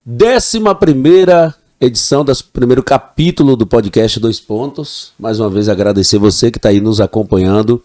11ª edição do primeiro capítulo do podcast Dois Pontos. Mais uma vez agradecer você que está aí nos acompanhando,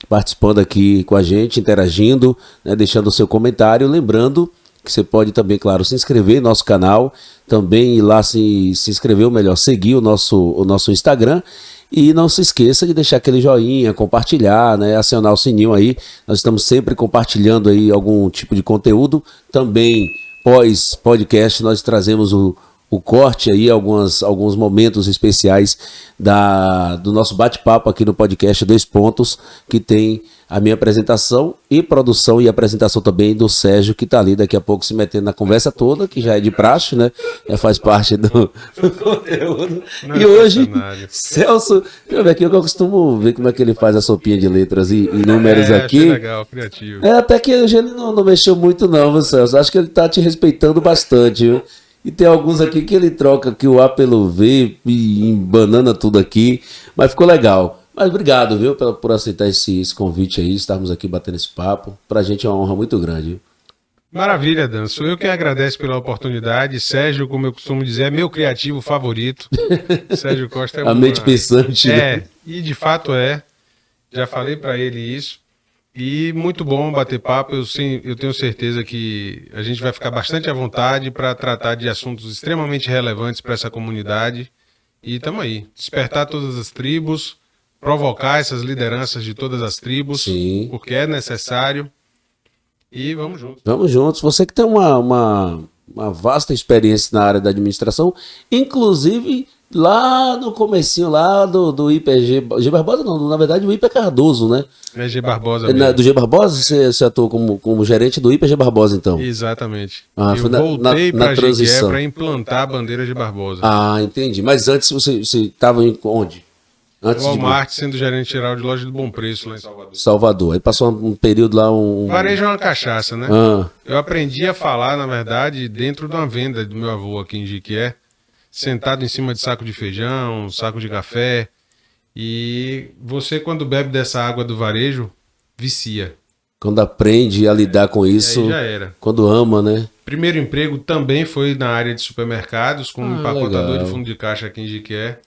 participando aqui com a gente, interagindo, né, deixando o seu comentário. Lembrando que você pode também, claro, se inscrever no nosso canal, também ir lá se inscrever, ou melhor, seguir o nosso Instagram. E não se esqueça de deixar aquele joinha, compartilhar, né, acionar o sininho aí. Nós estamos sempre compartilhando aí algum tipo de conteúdo. Também, pós-podcast, nós trazemos o corte aí, alguns momentos especiais do nosso bate-papo aqui no podcast Dois Pontos, que tem a minha apresentação e produção e apresentação também do Sérgio, que está ali daqui a pouco se metendo na conversa toda, que já é de praxe, né? Já faz parte do conteúdo. E hoje, Celso, deixa eu ver aqui, eu costumo ver como é que ele faz a sopinha de letras e números aqui. Legal, criativo. Até que hoje ele não mexeu muito não, Celso. Acho que ele está te respeitando bastante, viu? E tem alguns aqui que ele troca aqui o A pelo V e embanana tudo aqui, mas ficou legal. Mas obrigado, viu, por aceitar esse convite aí, estarmos aqui batendo esse papo. Pra gente é uma honra muito grande, viu? Maravilha, Dan. Sou eu que agradeço pela oportunidade. Sérgio, como eu costumo dizer, é meu criativo favorito. Sérgio Costa é a mente pensante. né? E de fato é. Já falei pra ele isso. E muito bom bater papo. Eu tenho certeza que a gente vai ficar bastante à vontade para tratar de assuntos extremamente relevantes para essa comunidade. E estamos aí. Despertar todas as tribos, provocar essas lideranças de todas as tribos, sim, porque é necessário. E vamos juntos. Vamos juntos. Você que tem uma vasta experiência na área da administração, inclusive lá no comecinho lá do IPG, G Barbosa não, na verdade o IP Cardoso, né? É G Barbosa mesmo. Do G Barbosa você atuou como gerente do IPG Barbosa, então? Exatamente. Eu voltei para a transição para implantar a bandeira de Barbosa. Ah, entendi. Mas antes você estava onde? Antes Walmart, sendo gerente geral de loja de Bom Preço lá em Salvador. Salvador. Aí passou um período lá... Varejo é uma cachaça, né? Eu aprendi a falar, na verdade, dentro de uma venda do meu avô aqui em Jiquié, sentado em cima de saco de feijão, saco de café. E você, quando bebe dessa água do varejo, vicia. Quando aprende a lidar com isso, aí já era. Quando ama, né? Primeiro emprego também foi na área de supermercados, como empacotador legal. de fundo de caixa aqui em Jiquié.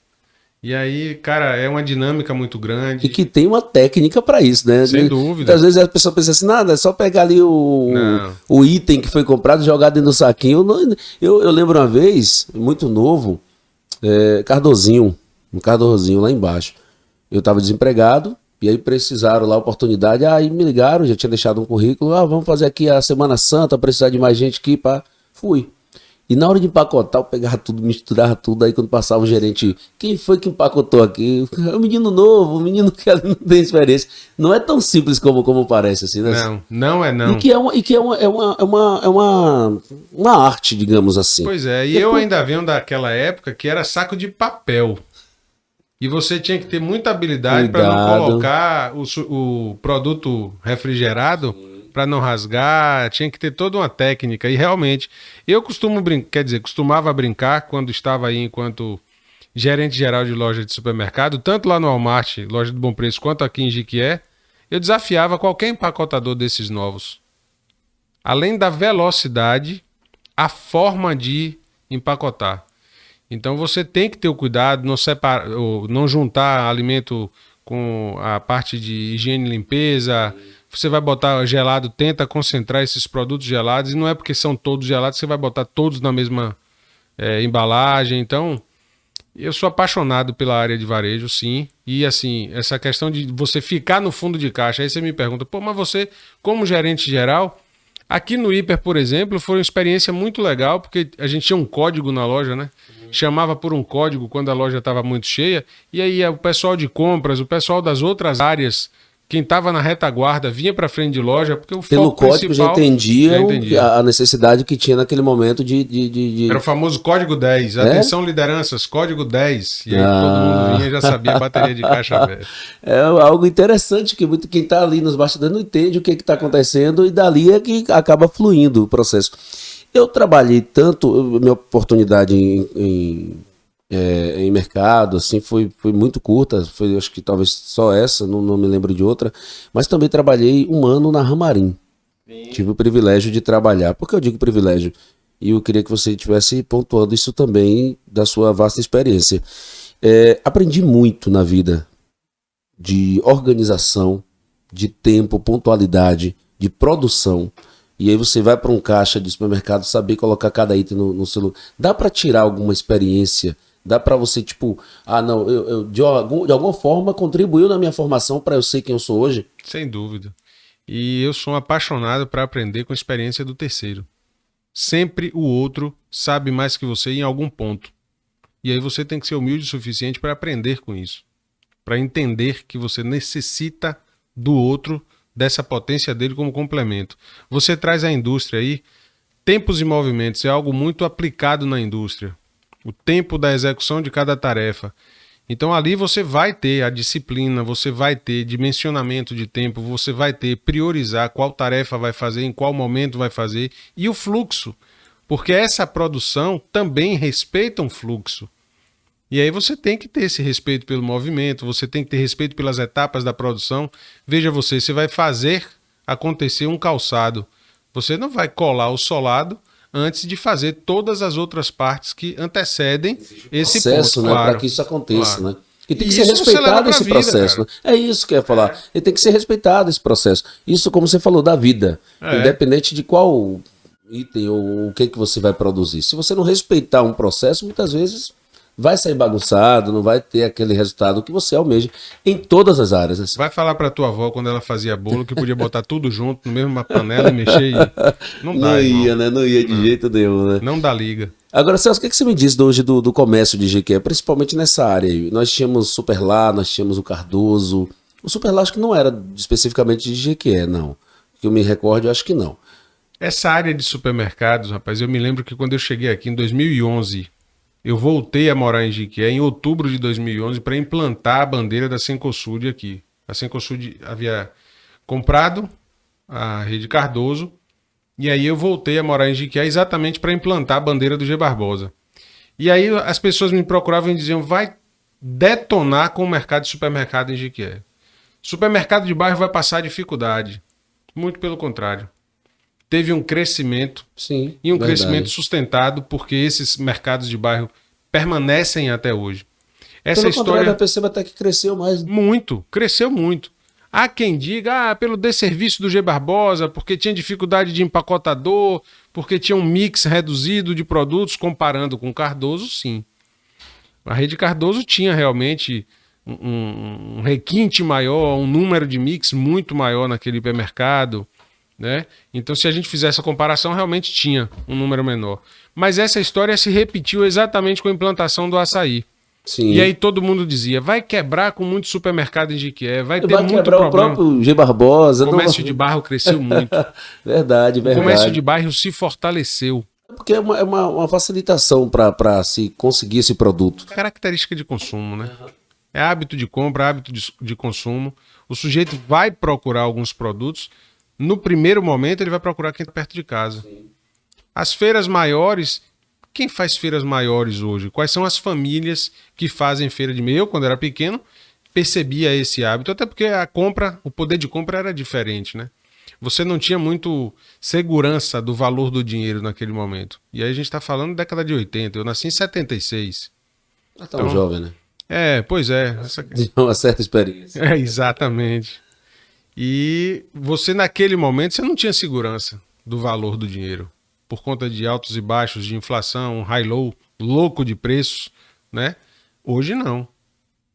E aí, cara, é uma dinâmica muito grande. E que tem uma técnica para isso, né? Sem dúvida. Às vezes a pessoa pensa assim, nada, é só pegar ali o item que foi comprado e jogar dentro do saquinho. Eu lembro uma vez, muito novo, um Cardozinho lá embaixo. Eu estava desempregado, e aí precisaram lá, oportunidade, aí me ligaram, já tinha deixado um currículo, vamos fazer aqui a Semana Santa, precisar de mais gente aqui, pá. Fui. E na hora de empacotar, eu pegava tudo, misturava tudo, aí quando passava o gerente, quem foi que empacotou aqui? É um menino novo, um menino que não tem experiência. Não é tão simples como parece, assim, né? Não é não. E que é uma arte, digamos assim. Pois é, e eu ainda venho daquela época que era saco de papel. E você tinha que ter muita habilidade para não colocar o produto refrigerado, para não rasgar, tinha que ter toda uma técnica. E realmente, eu costumava brincar quando estava aí enquanto gerente geral de loja de supermercado, tanto lá no Walmart, loja de Bom Preço, quanto aqui em Jiquié, eu desafiava qualquer empacotador desses novos. Além da velocidade, a forma de empacotar. Então você tem que ter o cuidado, não juntar alimento com a parte de higiene e limpeza. Você vai botar gelado, tenta concentrar esses produtos gelados, e não é porque são todos gelados que você vai botar todos na mesma embalagem. Então, eu sou apaixonado pela área de varejo, sim. E assim, essa questão de você ficar no fundo de caixa, aí você me pergunta, mas você, como gerente geral, aqui no Hiper, por exemplo, foi uma experiência muito legal, porque a gente tinha um código na loja, né? Chamava por um código quando a loja estava muito cheia, e aí o pessoal de compras, o pessoal das outras áreas, quem estava na retaguarda, vinha para frente de loja, porque o pelo foco código principal... já entendia a necessidade que tinha naquele momento de... Era o famoso código 10. Atenção, lideranças, código 10. E aí todo mundo vinha e já sabia a bateria de caixa aberta. É algo interessante, que quem está ali nos bastidores não entende o que está acontecendo, e dali é que acaba fluindo o processo. Eu trabalhei tanto, minha oportunidade em mercado, assim, foi muito curta, foi acho que talvez só essa, não me lembro de outra, mas também trabalhei um ano na Ramarim. Sim. Tive o privilégio de trabalhar. Por que eu digo privilégio? E eu queria que você estivesse pontuando isso também da sua vasta experiência. Aprendi muito na vida de organização, de tempo, pontualidade, de produção. E aí você vai para um caixa de supermercado, saber colocar cada item no celular. Dá para tirar alguma experiência? Dá para você, tipo, não, eu de alguma forma contribuiu na minha formação para eu ser quem eu sou hoje? Sem dúvida. E eu sou um apaixonado para aprender com a experiência do terceiro. Sempre o outro sabe mais que você em algum ponto. E aí você tem que ser humilde o suficiente para aprender com isso. Para entender que você necessita do outro, dessa potência dele como complemento. Você traz a indústria aí, tempos e movimentos é algo muito aplicado na indústria. O tempo da execução de cada tarefa. Então ali você vai ter a disciplina, você vai ter dimensionamento de tempo, você vai ter priorizar qual tarefa vai fazer, em qual momento vai fazer, e o fluxo. Porque essa produção também respeita um fluxo. E aí você tem que ter esse respeito pelo movimento, você tem que ter respeito pelas etapas da produção. Veja você vai fazer acontecer um calçado. Você não vai colar o solado antes de fazer todas as outras partes que antecedem esse processo, ponto. Né, Claro, para que isso aconteça, claro. né? E tem que ser respeitado esse processo. Né? É isso que eu ia falar. E tem que ser respeitado esse processo. Isso, como você falou, da vida. Independente de qual item ou o que você vai produzir. Se você não respeitar um processo, muitas vezes vai sair bagunçado, não vai ter aquele resultado que você almeja em todas as áreas. Né? Vai falar pra tua avó quando ela fazia bolo que podia botar tudo junto no mesmo panela e mexer e... Não dá, ia, né? Não ia de jeito nenhum, né? Não dá liga. Agora, Celso, o que você me diz hoje do comércio de Jequié, principalmente nessa área aí? Nós tínhamos o Superlá, nós tínhamos o Cardoso. O Superlá acho que não era especificamente de Jequié, não. Que eu me recordo, eu acho que não. Essa área de supermercados, rapaz, eu me lembro que quando eu cheguei aqui em 2011... Eu voltei a morar em Jequié em outubro de 2011 para implantar a bandeira da Cencosud aqui. A Cencosud havia comprado a Rede Cardoso e aí eu voltei a morar em Jequié exatamente para implantar a bandeira do G Barbosa. E aí as pessoas me procuravam e diziam, vai detonar com o mercado de supermercado em Jequié. Supermercado de bairro vai passar dificuldade. Muito pelo contrário. Teve um crescimento, sim, e um crescimento sustentado porque esses mercados de bairro permanecem até hoje. Essa pelo história eu percebo até que cresceu mais. Muito, cresceu muito. Há quem diga, pelo desserviço do G Barbosa, porque tinha dificuldade de empacotador, porque tinha um mix reduzido de produtos, comparando com Cardoso, sim. A Rede Cardoso tinha realmente um requinte maior, um número de mix muito maior naquele hipermercado, né? Então, se a gente fizer essa comparação, realmente tinha um número menor. Mas essa história se repetiu exatamente com a implantação do açaí. Sim. E aí todo mundo dizia, vai quebrar com muito supermercado em Jequié, vai ter muito quebrar problema. O próprio G Barbosa. O comércio de bairro cresceu muito. Verdade. O comércio de bairro se fortaleceu. Porque é uma facilitação para se conseguir esse produto. Característica de consumo, né? É hábito de compra, hábito de consumo. O sujeito vai procurar alguns produtos. No primeiro momento, ele vai procurar quem está perto de casa. Sim. As feiras maiores, quem faz feiras maiores hoje? Quais são as famílias que fazem feira de meio? Eu, quando era pequeno, percebia esse hábito, até porque a compra, o poder de compra era diferente, né? Você não tinha muito segurança do valor do dinheiro naquele momento. E aí a gente está falando da década de 80, eu nasci em 76. Tão jovem, né? Pois é. Uma certa experiência. Exatamente. E você, naquele momento, você não tinha segurança do valor do dinheiro. Por conta de altos e baixos, de inflação, high-low, louco de preços, né? Hoje não.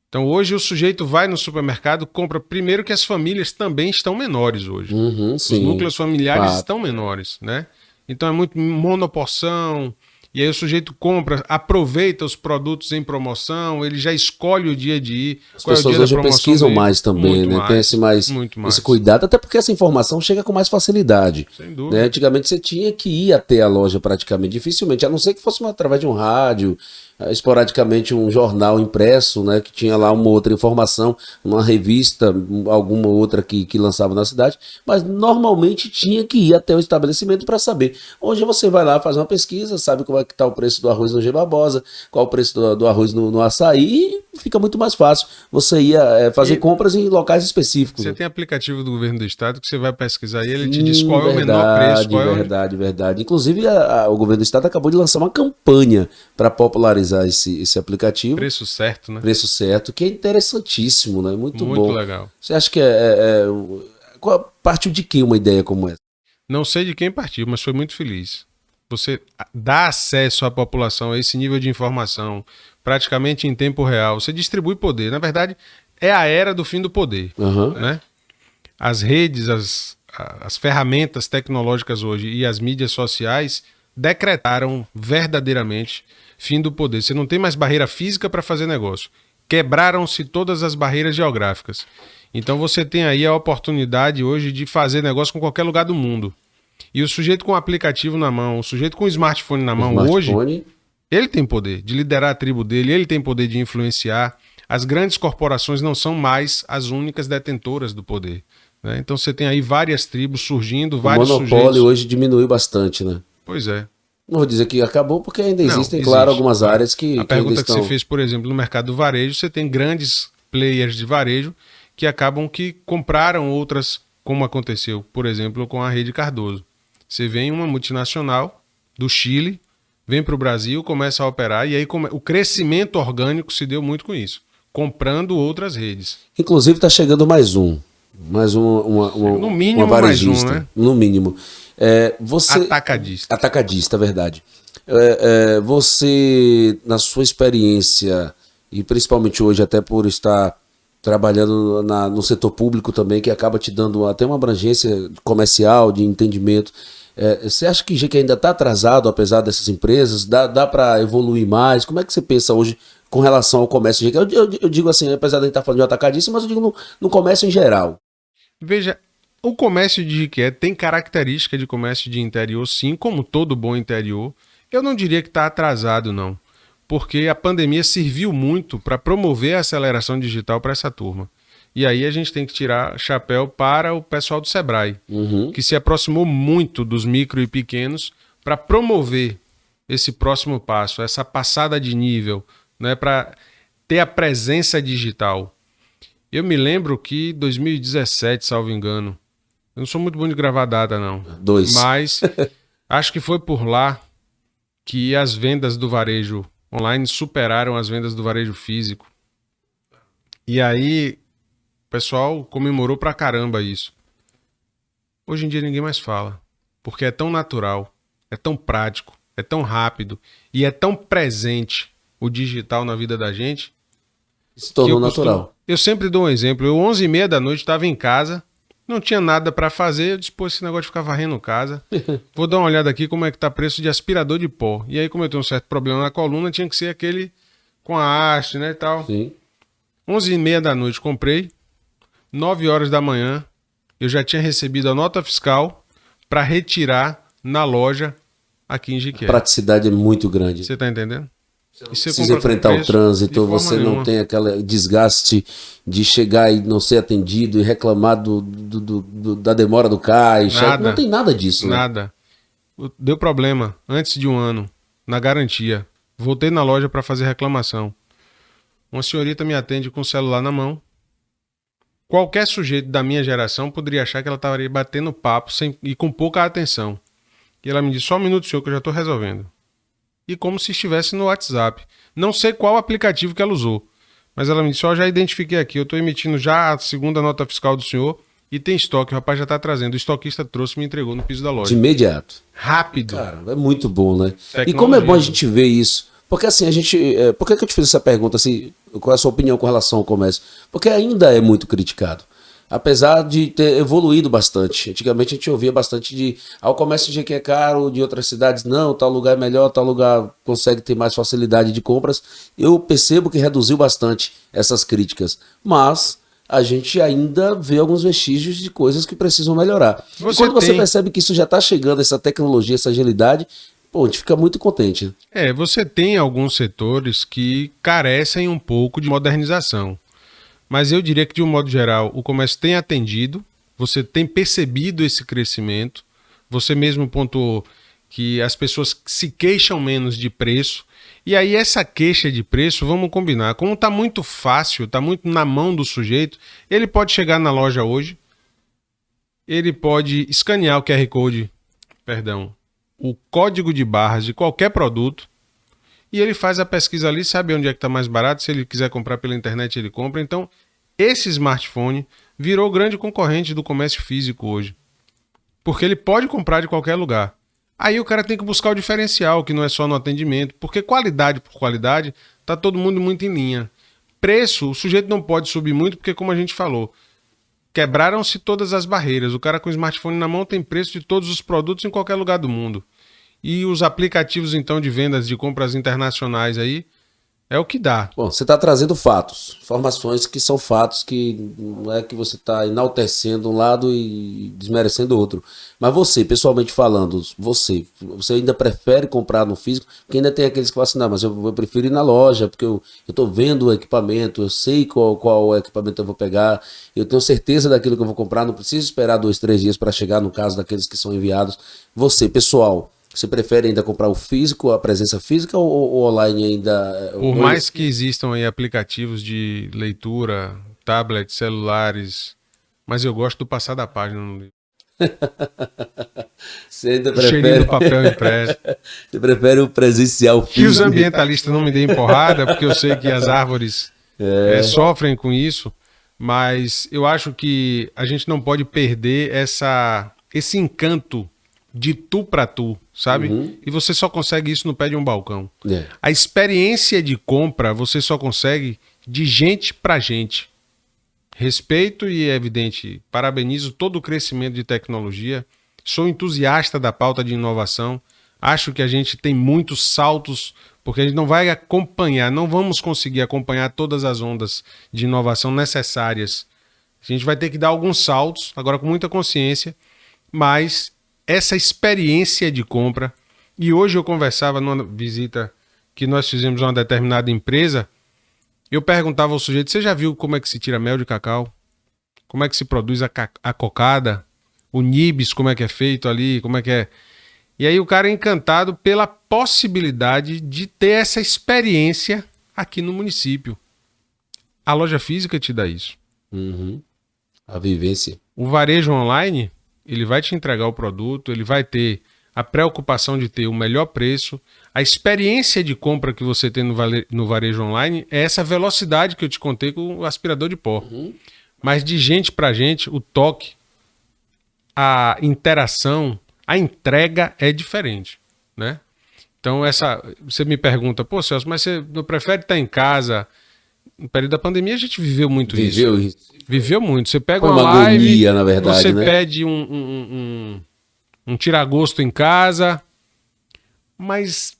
Então hoje o sujeito vai no supermercado, compra primeiro que as famílias também estão menores hoje. Sim, os núcleos familiares estão menores, né? Então é muito monoporção. E aí o sujeito compra, aproveita os produtos em promoção, ele já escolhe o dia de ir. As pessoas hoje pesquisam mais também, né? Tem esse cuidado, até porque essa informação chega com mais facilidade. Sem dúvida. Né? Antigamente você tinha que ir até a loja praticamente, dificilmente, a não ser que fosse através de um rádio, esporadicamente um jornal impresso, né? Que tinha lá uma outra informação, uma revista, alguma outra que lançava na cidade, mas normalmente tinha que ir até o estabelecimento para saber. Hoje você vai lá, faz uma pesquisa, sabe como é que está o preço do arroz no G Barbosa, qual o preço do arroz no Açaí, e fica muito mais fácil você ir fazer compras em locais específicos. Você tem aplicativo do governo do estado que você vai pesquisar e ele te diz qual é o menor preço. Verdade. Inclusive, o governo do estado acabou de lançar uma campanha para popularizar esse aplicativo. Preço certo, né? Preço certo, que é interessantíssimo, né? Muito bom. Muito legal. Você acha que partiu de que uma ideia como essa? Não sei de quem partiu, mas foi muito feliz. Você dá acesso à população a esse nível de informação praticamente em tempo real. Você distribui poder. Na verdade, é a era do fim do poder. Né? As redes, as ferramentas tecnológicas hoje e as mídias sociais decretaram verdadeiramente fim do poder. Você não tem mais barreira física para fazer negócio. Quebraram-se todas as barreiras geográficas. Então você tem aí a oportunidade hoje de fazer negócio com qualquer lugar do mundo. E o sujeito com o aplicativo na mão, o sujeito com o smartphone na mão hoje, ele tem poder de liderar a tribo dele, ele tem poder de influenciar. As grandes corporações não são mais as únicas detentoras do poder. Né? Então você tem aí várias tribos surgindo, vários sujeitos. O monopólio hoje diminuiu bastante, né? Pois é. Não vou dizer que acabou, porque ainda existem, claro, algumas áreas que... A pergunta que você fez, por exemplo, no mercado do varejo, você tem grandes players de varejo que acabam que compraram outras, como aconteceu, por exemplo, com a Rede Cardoso. Você vem uma multinacional do Chile, vem para o Brasil, começa a operar, e aí o crescimento orgânico se deu muito com isso, comprando outras redes. Inclusive está chegando mais no mínimo, uma varejista, mais um, né? No mínimo. Atacadista. Atacadista, verdade. Você, na sua experiência, e principalmente hoje, até por estar trabalhando no setor público também, que acaba te dando até uma abrangência comercial, de entendimento, você acha que GQ ainda está atrasado, apesar dessas empresas? Dá para evoluir mais? Como é que você pensa hoje com relação ao comércio GQ? Eu digo assim, apesar de a gente estar falando de atacadista, mas eu digo no comércio em geral. Veja, o comércio de Jequié tem característica de comércio de interior, sim, como todo bom interior. Eu não diria que está atrasado, não, porque a pandemia serviu muito para promover a aceleração digital para essa turma. E aí a gente tem que tirar chapéu para o pessoal do Sebrae, que se aproximou muito dos micro e pequenos para promover esse próximo passo, essa passada de nível, né, para ter a presença digital. Eu me lembro que em 2017, salvo engano, eu não sou muito bom de gravar data, não. Mas acho que foi por lá que as vendas do varejo online superaram as vendas do varejo físico. E aí o pessoal comemorou pra caramba isso. Hoje em dia ninguém mais fala, porque é tão natural, é tão prático, é tão rápido e é tão presente o digital na vida da gente. Se tornou natural. Eu sempre dou um exemplo. Eu, 11h30 da noite, estava em casa, não tinha nada para fazer. Eu disse, pô, esse negócio de ficar varrendo casa. Vou dar uma olhada aqui como é que tá preço de aspirador de pó. E aí, como eu tenho um certo problema na coluna, tinha que ser aquele com a haste, né, e tal. Sim. 11h30 da noite, comprei. 9 horas da manhã, eu já tinha recebido a nota fiscal para retirar na loja aqui em Jequié. A praticidade é muito grande. Você tá entendendo? Você não precisa enfrentar o trânsito, você não tem aquele desgaste de chegar e não ser atendido e reclamar da demora do caixa. Nada, não tem nada disso. Nada. Né? Deu problema antes de um ano, na garantia. Voltei na loja para fazer reclamação. Uma senhorita me atende com o celular na mão. Qualquer sujeito da minha geração poderia achar que ela estaria batendo papo e com pouca atenção. E ela me disse, só um minuto, senhor, que eu já estou resolvendo. E como se estivesse no WhatsApp. Não sei qual aplicativo que ela usou, mas ela me disse, já identifiquei aqui, eu estou emitindo já a segunda nota fiscal do senhor e tem estoque, o rapaz já está trazendo. O estoquista trouxe e me entregou no piso da loja. De imediato. Rápido. Cara, é muito bom, né? Tecnologia. E como é bom a gente ver isso. Porque assim, por que eu te fiz essa pergunta, assim, qual é a sua opinião com relação ao comércio? Porque ainda é muito criticado. Apesar de ter evoluído bastante. Antigamente a gente ouvia bastante o comércio de que é caro, de outras cidades não, tal lugar é melhor, tal lugar consegue ter mais facilidade de compras. Eu percebo que reduziu bastante essas críticas. Mas a gente ainda vê alguns vestígios de coisas que precisam melhorar. E quando você percebe que isso já está chegando, essa tecnologia, essa agilidade, pô, a gente fica muito contente. Você tem alguns setores que carecem um pouco de modernização. Mas eu diria que, de um modo geral, o comércio tem atendido, você tem percebido esse crescimento, você mesmo pontuou que as pessoas se queixam menos de preço. E aí essa queixa de preço, vamos combinar, como está muito fácil, está muito na mão do sujeito, ele pode chegar na loja hoje, ele pode escanear o QR Code, o código de barras de qualquer produto, e ele faz a pesquisa ali, sabe onde é que está mais barato, se ele quiser comprar pela internet ele compra. Então, esse smartphone virou o grande concorrente do comércio físico hoje, porque ele pode comprar de qualquer lugar. Aí o cara tem que buscar o diferencial, que não é só no atendimento, porque qualidade por qualidade, tá todo mundo muito em linha. Preço, o sujeito não pode subir muito, porque como a gente falou, quebraram-se todas as barreiras. O cara com o smartphone na mão tem preço de todos os produtos em qualquer lugar do mundo. E os aplicativos, então, de vendas de compras internacionais aí, é o que dá. Bom, você está trazendo fatos, informações que são fatos, que não é que você está enaltecendo um lado e desmerecendo o outro. Mas você, pessoalmente falando, você ainda prefere comprar no físico? Porque ainda tem aqueles que falam assim, não, mas eu prefiro ir na loja, porque eu estou vendo o equipamento, eu sei qual equipamento eu vou pegar, eu tenho certeza daquilo que eu vou comprar, não preciso esperar 2, 3 dias para chegar, no caso daqueles que são enviados. Você, pessoal, você prefere ainda comprar o físico, a presença física ou online ainda? Por mais que existam aí aplicativos de leitura, tablets, celulares, mas eu gosto do passar da página no livro. Você ainda prefere... cheirinho do papel impresso. Você prefere o presencial físico? Que os ambientalistas não me deem porrada, porque eu sei que as árvores sofrem com isso, mas eu acho que a gente não pode perder esse encanto de tu para tu, sabe? Uhum. E você só consegue isso no pé de um balcão. A experiência de compra você só consegue de gente para gente. Respeito e, é evidente, parabenizo todo o crescimento de tecnologia. Sou entusiasta da pauta de inovação. Acho que a gente tem muitos saltos, porque a gente não vai acompanhar, não vamos conseguir acompanhar todas as ondas de inovação necessárias. A gente vai ter que dar alguns saltos, agora com muita consciência, mas essa experiência de compra, e hoje eu conversava numa visita que nós fizemos a uma determinada empresa, eu perguntava ao sujeito, você já viu como é que se tira mel de cacau? Como é que se produz a cocada? O nibs, como é que é feito ali? Como é que é? E aí o cara é encantado pela possibilidade de ter essa experiência aqui no município. A loja física te dá isso. Uhum. A vivência. O varejo online, ele vai te entregar o produto, ele vai ter a preocupação de ter o melhor preço. A experiência de compra que você tem no varejo online é essa velocidade que eu te contei com o aspirador de pó. Uhum. Mas de gente para gente, o toque, a interação, a entrega é diferente, né? Então você me pergunta, pô, Celso, mas você não prefere estar em casa? No período da pandemia a gente viveu muito isso. Viveu muito. Você pega uma live, agonia, na verdade, você né? pede um tira-gosto em casa, mas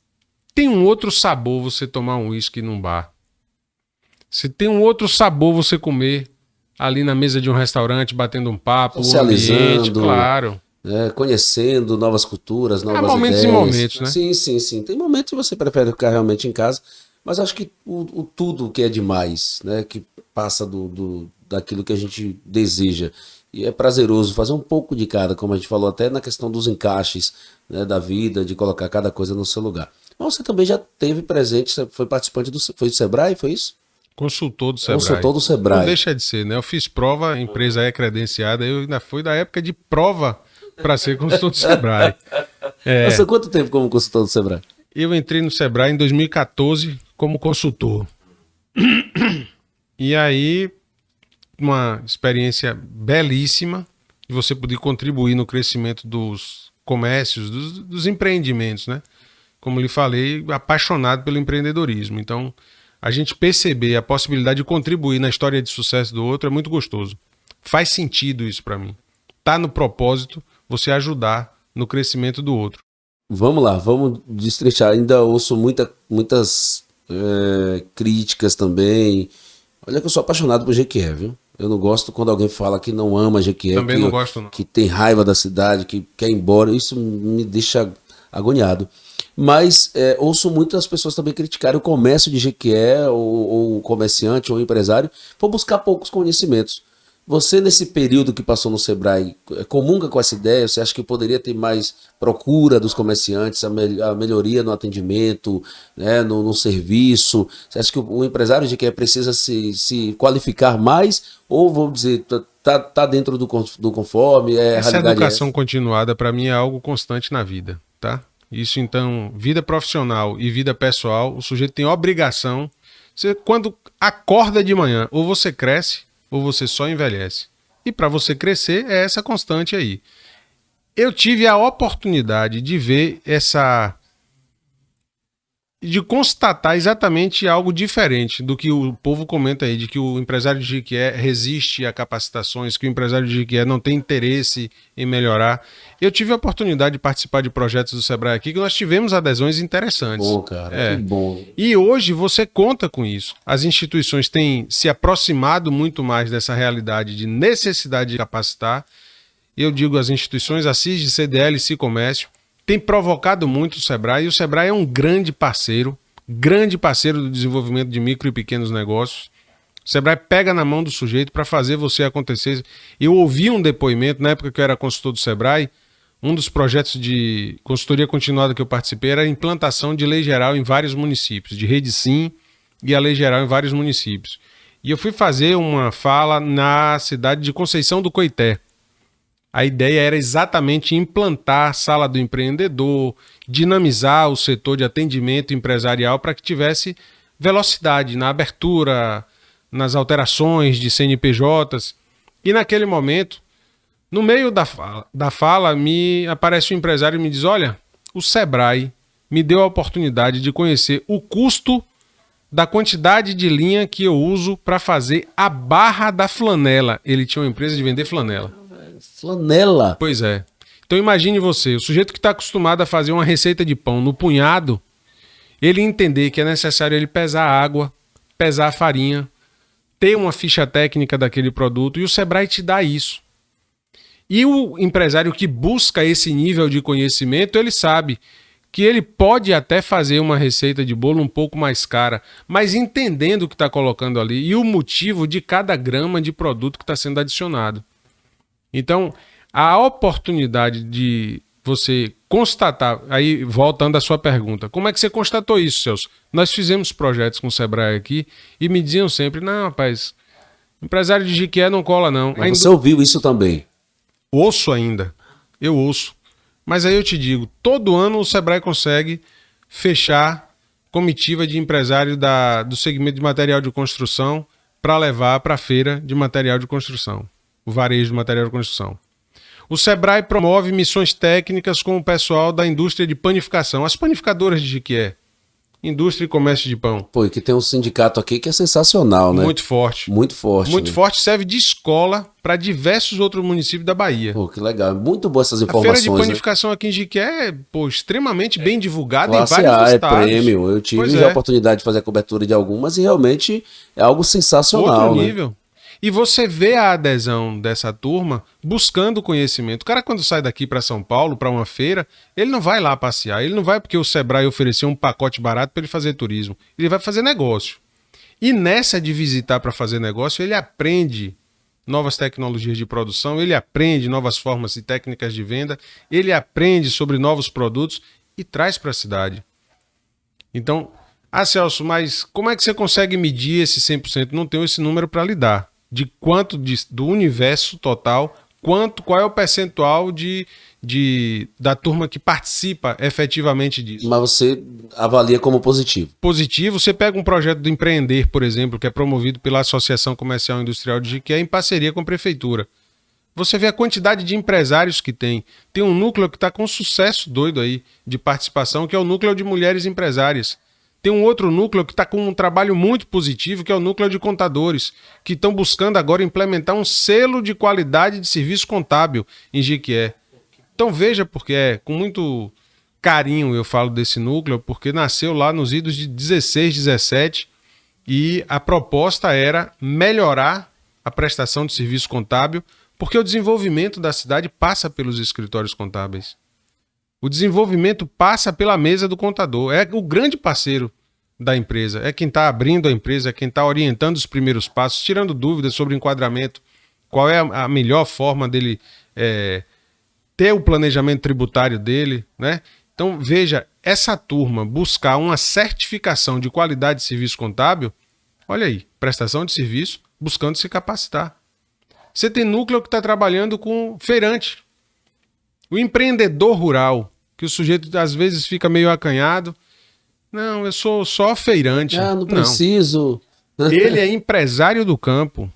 tem um outro sabor você tomar um uísque num bar. Você tem um outro sabor você comer ali na mesa de um restaurante, batendo um papo, socializando, ambiente, claro. Conhecendo novas culturas, novas momentos ideias. E momentos, né? Sim. Tem momentos que você prefere ficar realmente em casa, mas acho que o tudo que é demais, né, que passa daquilo que a gente deseja. E é prazeroso fazer um pouco de cada, como a gente falou até na questão dos encaixes, né, da vida, de colocar cada coisa no seu lugar. Mas você também já teve presente, você foi participante foi do Sebrae, foi isso? Consultor do Sebrae. Consultor do Sebrae. Não deixa de ser, né? Eu fiz prova, a empresa é credenciada, eu ainda fui da época de prova para ser consultor do Sebrae. Nossa, quanto tempo como consultor do Sebrae? Eu entrei no Sebrae em 2014 como consultor. E aí, uma experiência belíssima de você poder contribuir no crescimento dos comércios, dos empreendimentos, né? Como lhe falei, apaixonado pelo empreendedorismo. Então, a gente perceber a possibilidade de contribuir na história de sucesso do outro é muito gostoso. Faz sentido isso para mim. Tá no propósito você ajudar no crescimento do outro. Vamos lá, vamos destrinchar. Ainda ouço muitas críticas também. Olha que eu sou apaixonado por Jequié, viu? Eu não gosto quando alguém fala que não ama Jequié. Também não gosto, não. Que tem raiva da cidade, que quer ir embora. Isso me deixa agoniado. Mas ouço muitas pessoas também criticarem o comércio de Jequié, ou o comerciante, ou o empresário, por buscar poucos conhecimentos. Você, nesse período que passou no Sebrae, comunga com essa ideia? Você acha que poderia ter mais procura dos comerciantes, a melhoria no atendimento, né, no serviço? Você acha que o empresário de que precisa se qualificar mais? Ou, vamos dizer, tá dentro do conforme? Essa educação continuada, para mim, é algo constante na vida, tá? Isso, então, vida profissional e vida pessoal, o sujeito tem obrigação. Você, quando acorda de manhã, ou você cresce, ou você só envelhece. E para você crescer, é essa constante aí. Eu tive a oportunidade de ver de constatar exatamente algo diferente do que o povo comenta aí, de que o empresário de Jequié resiste a capacitações, que o empresário de Jequié não tem interesse em melhorar. Eu tive a oportunidade de participar de projetos do Sebrae aqui, que nós tivemos adesões interessantes. Bom, cara, que bom. E hoje você conta com isso. As instituições têm se aproximado muito mais dessa realidade de necessidade de capacitar. Eu digo as instituições, a CISD, CDL e Cicomércio, tem provocado muito o Sebrae, e o Sebrae é um grande parceiro do desenvolvimento de micro e pequenos negócios. O Sebrae pega na mão do sujeito para fazer você acontecer. Eu ouvi um depoimento, na época que eu era consultor do Sebrae, um dos projetos de consultoria continuada que eu participei era a implantação de lei geral em vários municípios, de rede SIM e a lei geral em vários municípios. E eu fui fazer uma fala na cidade de Conceição do Coité. A ideia era exatamente implantar a sala do empreendedor, dinamizar o setor de atendimento empresarial para que tivesse velocidade na abertura, nas alterações de CNPJs. E naquele momento, no meio da fala, me aparece um empresário e me diz: olha, o Sebrae me deu a oportunidade de conhecer o custo da quantidade de linha que eu uso para fazer a barra da flanela. Ele tinha uma empresa de vender flanela. Flanela? Pois é. Então imagine você, o sujeito que está acostumado a fazer uma receita de pão no punhado, ele entender que é necessário ele pesar a água, pesar a farinha, ter uma ficha técnica daquele produto, e o Sebrae te dá isso. E o empresário que busca esse nível de conhecimento, ele sabe que ele pode até fazer uma receita de bolo um pouco mais cara, mas entendendo o que está colocando ali e o motivo de cada grama de produto que está sendo adicionado. Então, a oportunidade de você constatar, aí voltando à sua pergunta, como é que você constatou isso, Celso? Nós fizemos projetos com o Sebrae aqui e me diziam sempre: não, rapaz, empresário de Jequié não cola não. Mas você ouviu isso também? Ouço ainda, eu ouço. Mas aí eu te digo, todo ano o Sebrae consegue fechar comitiva de empresário do segmento de material de construção para levar para a feira de material de construção, o varejo de material de construção. O Sebrae promove missões técnicas com o pessoal da indústria de panificação, as panificadoras de Jequié, indústria e comércio de pão. Pô, e que tem um sindicato aqui que é sensacional, né? Muito forte. Muito forte. Muito né? forte, serve de escola para diversos outros municípios da Bahia. Pô, que legal. Muito boas essas informações. A feira de panificação aqui em Jequié é, pô, extremamente bem divulgada Classe em vários A, estados. é prêmio. Eu tive já a oportunidade de fazer a cobertura de algumas e realmente é algo sensacional. Outro né? nível. E você vê a adesão dessa turma buscando conhecimento. O cara, quando sai daqui para São Paulo, para uma feira, ele não vai lá passear. Ele não vai porque o Sebrae ofereceu um pacote barato para ele fazer turismo. Ele vai fazer negócio. E nessa de visitar para fazer negócio, ele aprende novas tecnologias de produção, ele aprende novas formas e técnicas de venda, ele aprende sobre novos produtos e traz para a cidade. Então, Celso, mas como é que você consegue medir esse 100%? Não tenho esse número para lhe dar. De quanto do universo total, qual é o percentual da turma que participa efetivamente disso. Mas você avalia como positivo. Positivo, você pega um projeto do Empreender, por exemplo, que é promovido pela Associação Comercial e Industrial de Jequié em parceria com a Prefeitura. Você vê a quantidade de empresários que tem. Tem um núcleo que está com um sucesso doido aí de participação, que é o núcleo de mulheres empresárias. Tem um outro núcleo que está com um trabalho muito positivo, que é o núcleo de contadores, que estão buscando agora implementar um selo de qualidade de serviço contábil em Jequié. Então veja, porque com muito carinho eu falo desse núcleo, porque nasceu lá nos idos de 16, 17, e a proposta era melhorar a prestação de serviço contábil, porque o desenvolvimento da cidade passa pelos escritórios contábeis. O desenvolvimento passa pela mesa do contador. É o grande parceiro da empresa. É quem está abrindo a empresa, é quem está orientando os primeiros passos, tirando dúvidas sobre enquadramento qual é a melhor forma dele ter o planejamento tributário dele, né? Então, veja, essa turma buscar uma certificação de qualidade de serviço contábil, olha aí, prestação de serviço, buscando se capacitar. Você tem núcleo que está trabalhando com feirante. O empreendedor rural, que o sujeito às vezes fica meio acanhado. Não, eu sou só feirante. Não preciso. Ele é empresário do campo.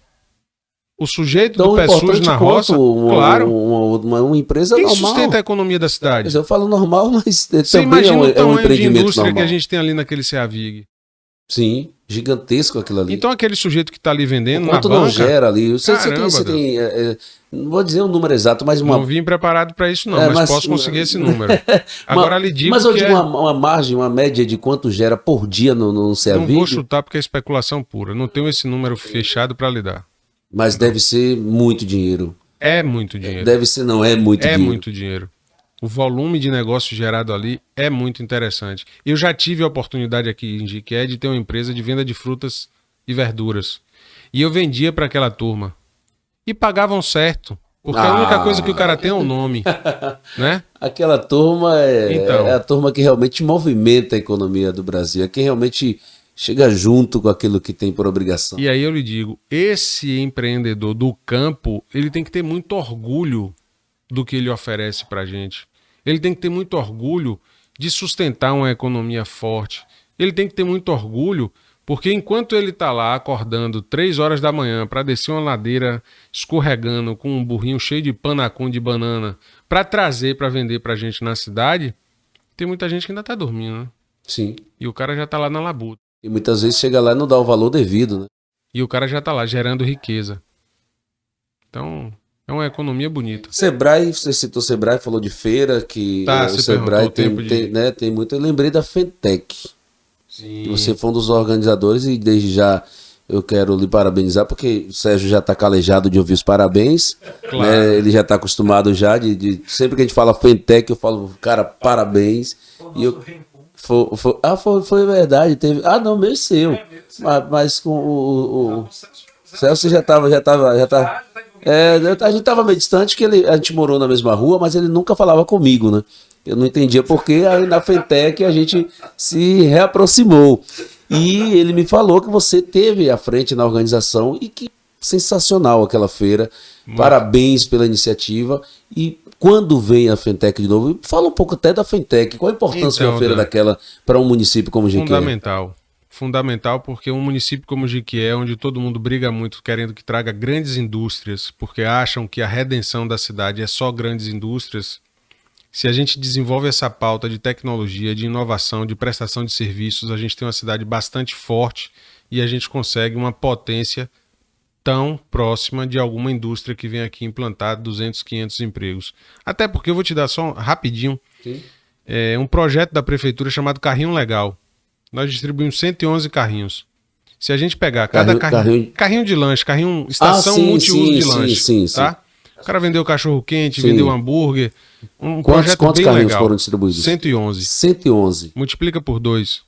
O sujeito do pé sujo na roça, claro. Uma empresa Quem normal. sustenta a economia da cidade? Eu falo normal, mas você também imagina o tamanho empreendimento de indústria normal. que a gente tem ali naquele CEAVIG. Sim, gigantesco aquilo ali. Então aquele sujeito que está ali vendendo na banca... não gera ali. Você tem não vou dizer um número exato, mas Não vim preparado para isso não, mas posso conseguir esse número. Agora lhe digo mas eu digo uma margem, uma média de quanto gera por dia no CEAVIG. Não vou chutar porque é especulação pura. Não tenho esse número fechado para lhe dar. Mas deve ser muito dinheiro. É muito dinheiro. Deve ser, não, é muito dinheiro. É muito dinheiro. O volume de negócio gerado ali é muito interessante. Eu já tive a oportunidade aqui em Jiquié de ter uma empresa de venda de frutas e verduras. E eu vendia para aquela turma. E pagavam certo. Porque a única coisa que o cara tem é o nome. Né? Aquela turma é a turma que realmente movimenta a economia do Brasil. É quem realmente chega junto com aquilo que tem por obrigação. E aí eu lhe digo, esse empreendedor do campo, ele tem que ter muito orgulho do que ele oferece para a gente. Ele tem que ter muito orgulho de sustentar uma economia forte. Ele tem que ter muito orgulho, porque enquanto ele está lá acordando 3 horas da manhã para descer uma ladeira escorregando com um burrinho cheio de panacum de banana para trazer para vender para a gente na cidade, tem muita gente que ainda está dormindo, né? Sim. E o cara já está lá na labuta. E muitas vezes chega lá e não dá o valor devido, né? E o cara já está lá gerando riqueza. Tem uma economia bonita. Sebrae, você citou Sebrae, falou de feira, que o Sebrae tem muito. Eu lembrei da Fentec. Sim. Que você foi um dos organizadores e desde já eu quero lhe parabenizar, porque o Sérgio já está calejado de ouvir os parabéns. Claro. Né? Ele já está acostumado já sempre que a gente fala Fentec, eu falo, cara, parabéns. E eu, foi verdade. Teve, não, meu seu. Mas com o Celso já estava. A gente estava meio distante, que a gente morou na mesma rua, mas ele nunca falava comigo, né? Eu não entendia porquê, aí na Fentec a gente se reaproximou. E ele me falou que você teve à frente na organização e que sensacional aquela feira. Parabéns pela iniciativa. E quando vem a Fentec de novo, fala um pouco até da Fentec. Qual a importância de uma feira daquela para um município como Jiquié? Fundamental, porque um município como Jiquié, onde todo mundo briga muito querendo que traga grandes indústrias, porque acham que a redenção da cidade é só grandes indústrias. Se a gente desenvolve essa pauta de tecnologia, de inovação, de prestação de serviços, a gente tem uma cidade bastante forte e a gente consegue uma potência tão próxima de alguma indústria que vem aqui implantar 200, 500 empregos. Até porque eu vou te dar só rapidinho um projeto da prefeitura chamado Carrinho Legal. Nós distribuímos 111 carrinhos. Se a gente pegar cada carrinho de lanche, estação multiuso de lanche, tá? O cara vendeu cachorro quente, vendeu hambúrguer. Quantos carrinhos foram distribuídos? 111. 111. Multiplica por 2.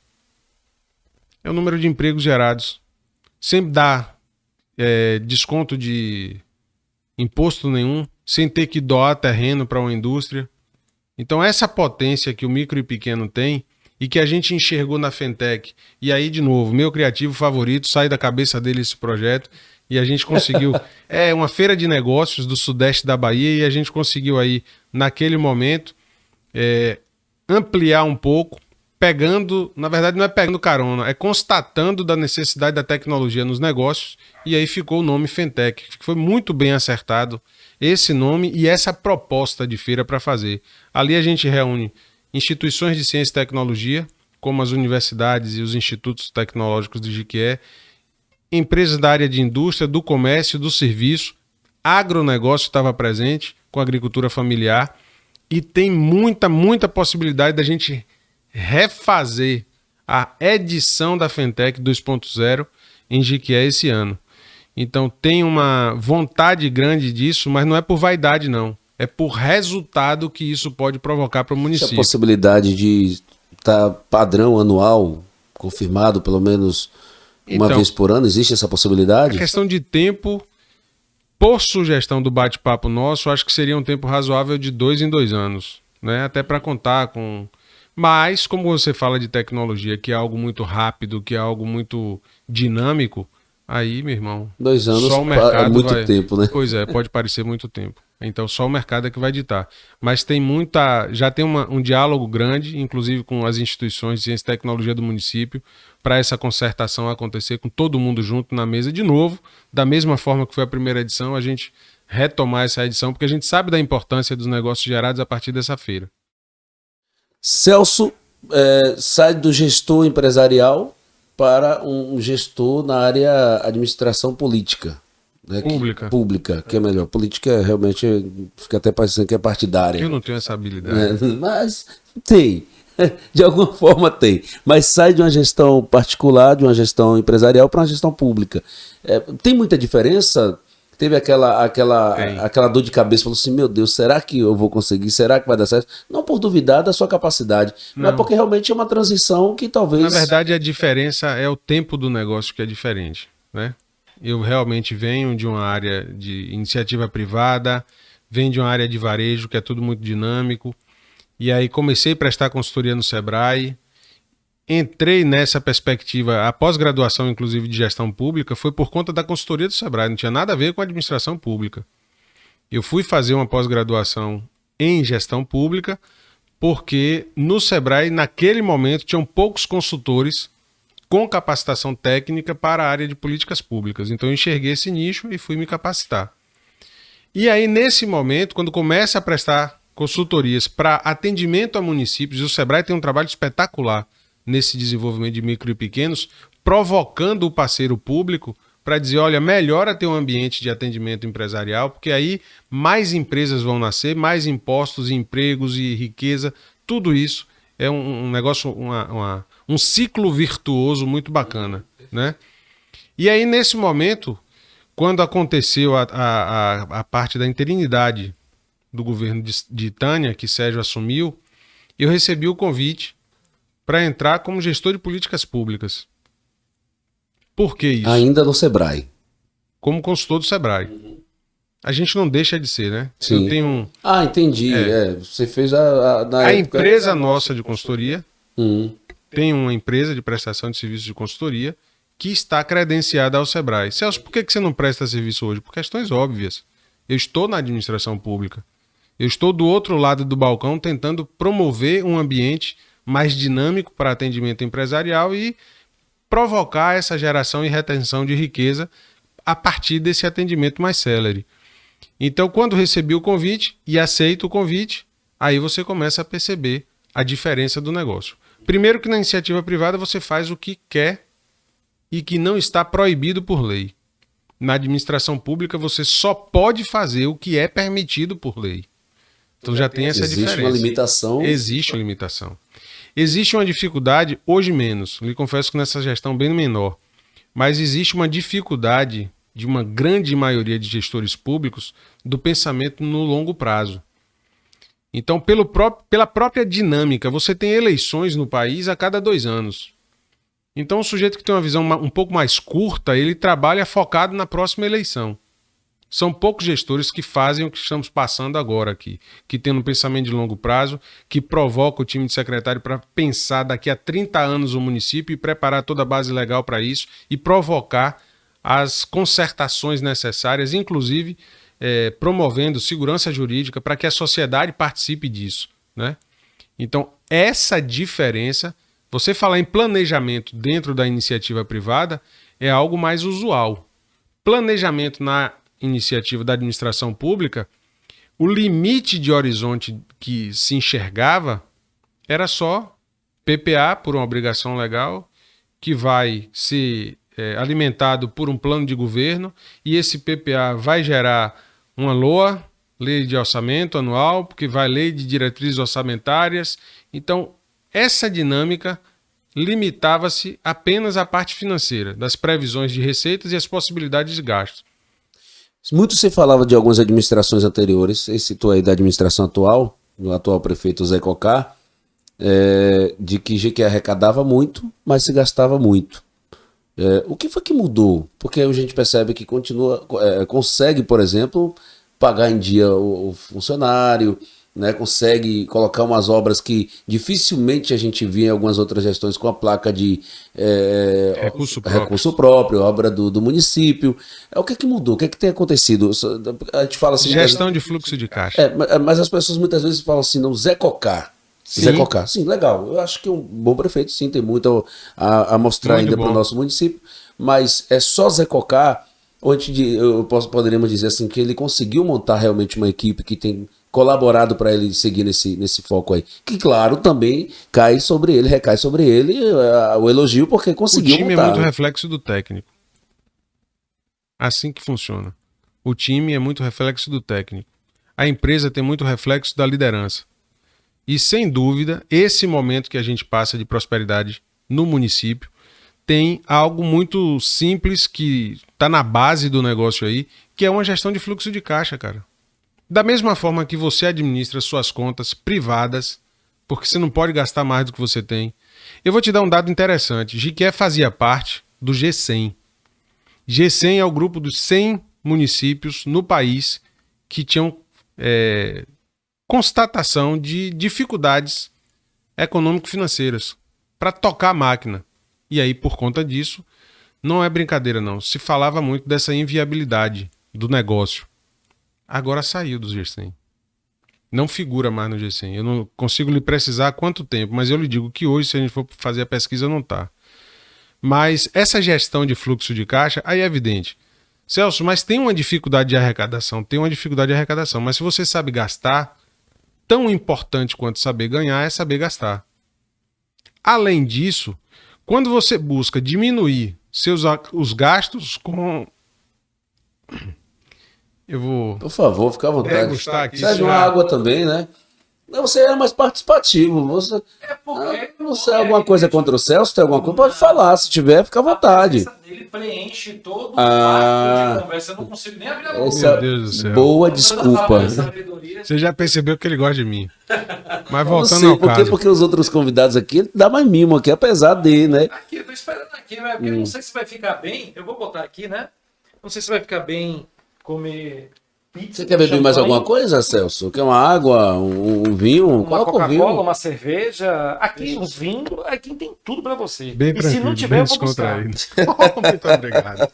É o número de empregos gerados. Sempre dá desconto de imposto nenhum, sem ter que doar terreno para uma indústria. Então essa potência que o micro e pequeno tem e que a gente enxergou na Fentec, e aí de novo, meu criativo favorito, sai da cabeça dele esse projeto, e a gente conseguiu, uma feira de negócios do sudeste da Bahia, e a gente conseguiu aí, naquele momento, ampliar um pouco, pegando, na verdade não é pegando carona, é constatando da necessidade da tecnologia nos negócios, e aí ficou o nome Fentec, que foi muito bem acertado esse nome e essa proposta de feira para fazer. Ali a gente reúne instituições de ciência e tecnologia, como as universidades e os institutos tecnológicos de Jiquié, empresas da área de indústria, do comércio, do serviço, agronegócio estava presente com a agricultura familiar, e tem muita possibilidade da gente refazer a edição da Fentec 2.0 em Jiquié esse ano. Então tem uma vontade grande disso, mas não é por vaidade não. É por resultado que isso pode provocar para o município. A possibilidade de estar padrão anual, confirmado pelo menos uma vez por ano, existe essa possibilidade? É questão de tempo por sugestão do bate-papo nosso, acho que seria um tempo razoável de 2 em 2 anos, né? Até para contar com... Mas, como você fala de tecnologia, que é algo muito rápido, que é algo muito dinâmico, aí, meu irmão... 2 anos só o mercado é muito tempo, né? Pois é, pode parecer muito tempo. Então, só o mercado é que vai ditar. Mas tem já tem um diálogo grande, inclusive com as instituições de ciência e tecnologia do município, para essa concertação acontecer com todo mundo junto na mesa de novo, da mesma forma que foi a primeira edição, a gente retomar essa edição, porque a gente sabe da importância dos negócios gerados a partir dessa feira. Celso sai do gestor empresarial para um gestor na área administração política. Né, pública, que é melhor. Política realmente fica até parecendo que é partidária. Eu não tenho essa habilidade. Mas tem. De alguma forma tem. Mas sai de uma gestão particular, de uma gestão empresarial para uma gestão pública. Tem muita diferença? Teve aquela dor de cabeça, falou assim, meu Deus, será que eu vou conseguir? Será que vai dar certo? Não por duvidar da sua capacidade, mas porque realmente é uma transição que talvez... Na verdade, a diferença é o tempo do negócio que é diferente, né? Eu realmente venho de uma área de iniciativa privada, venho de uma área de varejo, que é tudo muito dinâmico. E aí comecei a prestar consultoria no Sebrae. Entrei nessa perspectiva, a pós-graduação, inclusive, de gestão pública, foi por conta da consultoria do Sebrae, não tinha nada a ver com a administração pública. Eu fui fazer uma pós-graduação em gestão pública, porque no Sebrae, naquele momento, tinham poucos consultores com capacitação técnica para a área de políticas públicas. Então eu enxerguei esse nicho e fui me capacitar. E aí, nesse momento, quando começa a prestar consultorias para atendimento a municípios, e o Sebrae tem um trabalho espetacular nesse desenvolvimento de micro e pequenos, provocando o parceiro público para dizer, olha, melhora ter um ambiente de atendimento empresarial, porque aí mais empresas vão nascer, mais impostos, empregos e riqueza, tudo isso é um negócio, um ciclo virtuoso muito bacana, né? E aí, nesse momento, quando aconteceu a parte da interinidade do governo de Tânia, que Sérgio assumiu, eu recebi o convite para entrar como gestor de políticas públicas. Por que isso? Ainda no Sebrae. Como consultor do Sebrae. A gente não deixa de ser, né? Sim. Eu tenho entendi. Você fez na a época... empresa nossa de consultoria tem uma empresa de prestação de serviços de consultoria que está credenciada ao Sebrae. Celso, por que você não presta serviço hoje? Por questões óbvias. Eu estou na administração pública. Eu estou do outro lado do balcão tentando promover um ambiente mais dinâmico para atendimento empresarial e provocar essa geração e retenção de riqueza a partir desse atendimento mais célere. Então, quando recebi o convite e aceito o convite, aí você começa a perceber a diferença do negócio. Primeiro que na iniciativa privada você faz o que quer e que não está proibido por lei. Na administração pública você só pode fazer o que é permitido por lei. Então já tem essa diferença. Existe uma limitação. Existe uma limitação. Existe uma dificuldade, hoje menos, lhe confesso que nessa gestão bem menor, mas existe uma dificuldade de uma grande maioria de gestores públicos do pensamento no longo prazo. Então, pela própria dinâmica, você tem eleições no país a cada 2 anos. Então, o sujeito que tem uma visão um pouco mais curta, ele trabalha focado na próxima eleição. São poucos gestores que fazem o que estamos passando agora aqui, que tem um pensamento de longo prazo, que provoca o time de secretário para pensar daqui a 30 anos o município e preparar toda a base legal para isso e provocar as concertações necessárias, inclusive promovendo segurança jurídica para que a sociedade participe disso, né? Então, essa diferença, você falar em planejamento dentro da iniciativa privada é algo mais usual. Planejamento na iniciativa da administração pública, o limite de horizonte que se enxergava era só PPA por uma obrigação legal, que vai ser alimentado por um plano de governo, e esse PPA vai gerar uma LOA, lei de orçamento anual, porque vai lei de diretrizes orçamentárias. Então, essa dinâmica limitava-se apenas à parte financeira, das previsões de receitas e as possibilidades de gastos. Muito se falava de algumas administrações anteriores, você citou aí da administração atual, do atual prefeito Zé Cocá, de que arrecadava muito, mas se gastava muito. O que foi que mudou? Porque a gente percebe que continua, consegue, por exemplo, pagar em dia o funcionário, né? Consegue colocar umas obras que dificilmente a gente via em algumas outras gestões com a placa de recurso próprio, obra do município. O que mudou? O que tem acontecido? A gente fala assim... Gestão de fluxo de caixa. Mas as pessoas muitas vezes falam assim, não, Zé Cocá. Zé Cocá, sim, legal. Eu acho que é um bom prefeito, sim, tem muito a mostrar muito ainda para o nosso município, mas é só Zé Cocá, ou poderíamos dizer assim, que ele conseguiu montar realmente uma equipe que tem colaborado para ele seguir nesse foco aí. Que, claro, também recai sobre ele o elogio, porque conseguiu montar. O time é muito reflexo do técnico. Assim que funciona. O time é muito reflexo do técnico. A empresa tem muito reflexo da liderança. E, sem dúvida, esse momento que a gente passa de prosperidade no município tem algo muito simples que está na base do negócio aí, que é uma gestão de fluxo de caixa, cara. Da mesma forma que você administra suas contas privadas, porque você não pode gastar mais do que você tem. Eu vou te dar um dado interessante. Jiquié fazia parte do G100. G100 é o grupo dos 100 municípios no país que tinham... constatação de dificuldades econômico-financeiras para tocar a máquina. E aí, por conta disso, não é brincadeira não, se falava muito dessa inviabilidade do negócio. Agora saiu do G100. Não figura mais no G100. Eu não consigo lhe precisar quanto tempo, mas eu lhe digo que hoje, se a gente for fazer a pesquisa, não está. Mas essa gestão de fluxo de caixa, aí é evidente. Celso, mas tem uma dificuldade de arrecadação, mas se você sabe gastar, tão importante quanto saber ganhar é saber gastar. Além disso, quando você busca diminuir os gastos com... Eu vou... Por favor, fica à vontade. Pede uma água também, né? Você é mais participativo. Você é alguma coisa contra o Celso? Tem alguma coisa? Pode falar. Se tiver, fica à vontade. Ele preenche todo o arco de conversa. Eu não consigo nem abrir a boca. Meu Deus do céu. Boa desculpa. Você já percebeu que ele gosta de mim. Mas voltando ao caso. Porque os outros convidados aqui, ele dá mais mimo aqui, apesar de, né? Aqui, eu tô esperando aqui, né? Porque eu não sei se vai ficar bem. Eu vou botar aqui, né? Não sei se vai ficar bem comer... Você quer beber mais alguma coisa, Celso? Quer uma água, um vinho? Uma Coca-Cola, uma cerveja. Aqui, um vinho, aqui tem tudo pra você. Bem e se não tiver, eu vou buscar. Muito obrigado.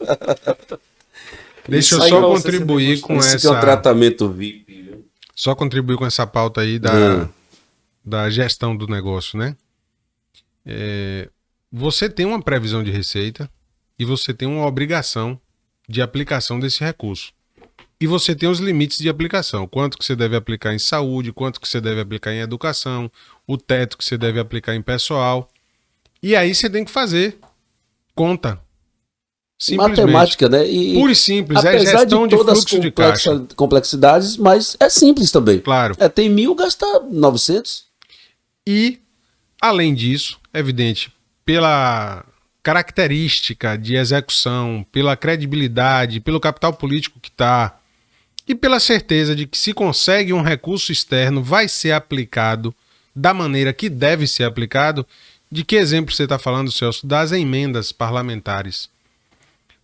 Deixa eu só contribuir com essa... Esse é o tratamento VIP, viu? Só contribuir com essa pauta aí da gestão do negócio, né? Você tem uma previsão de receita e você tem uma obrigação de aplicação desse recurso. E você tem os limites de aplicação. Quanto que você deve aplicar em saúde, quanto que você deve aplicar em educação, o teto que você deve aplicar em pessoal. E aí você tem que fazer conta. Simplesmente. Matemática, né? Pura e simples. É gestão de fluxo de caixa. Complexidades, mas é simples também. Claro. Tem 1.000, gasta 900. E, além disso, é evidente, pela característica de execução, pela credibilidade, pelo capital político que está... E pela certeza de que se consegue um recurso externo, vai ser aplicado da maneira que deve ser aplicado. De que exemplo você está falando, Celso? Das emendas parlamentares.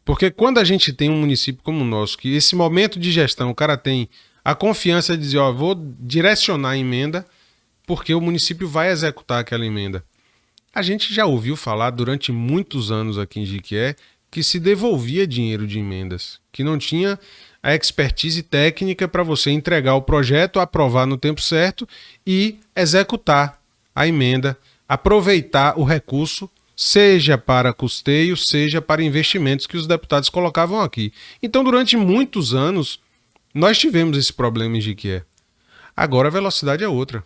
Porque quando a gente tem um município como o nosso, que esse momento de gestão, o cara tem a confiança de dizer, vou direcionar a emenda, porque o município vai executar aquela emenda. A gente já ouviu falar durante muitos anos aqui em Jiquié que se devolvia dinheiro de emendas, que não tinha a expertise técnica para você entregar o projeto, aprovar no tempo certo e executar a emenda, aproveitar o recurso, seja para custeio, seja para investimentos que os deputados colocavam aqui. Então, durante muitos anos, nós tivemos esse problema em Jiquié. Agora a velocidade é outra.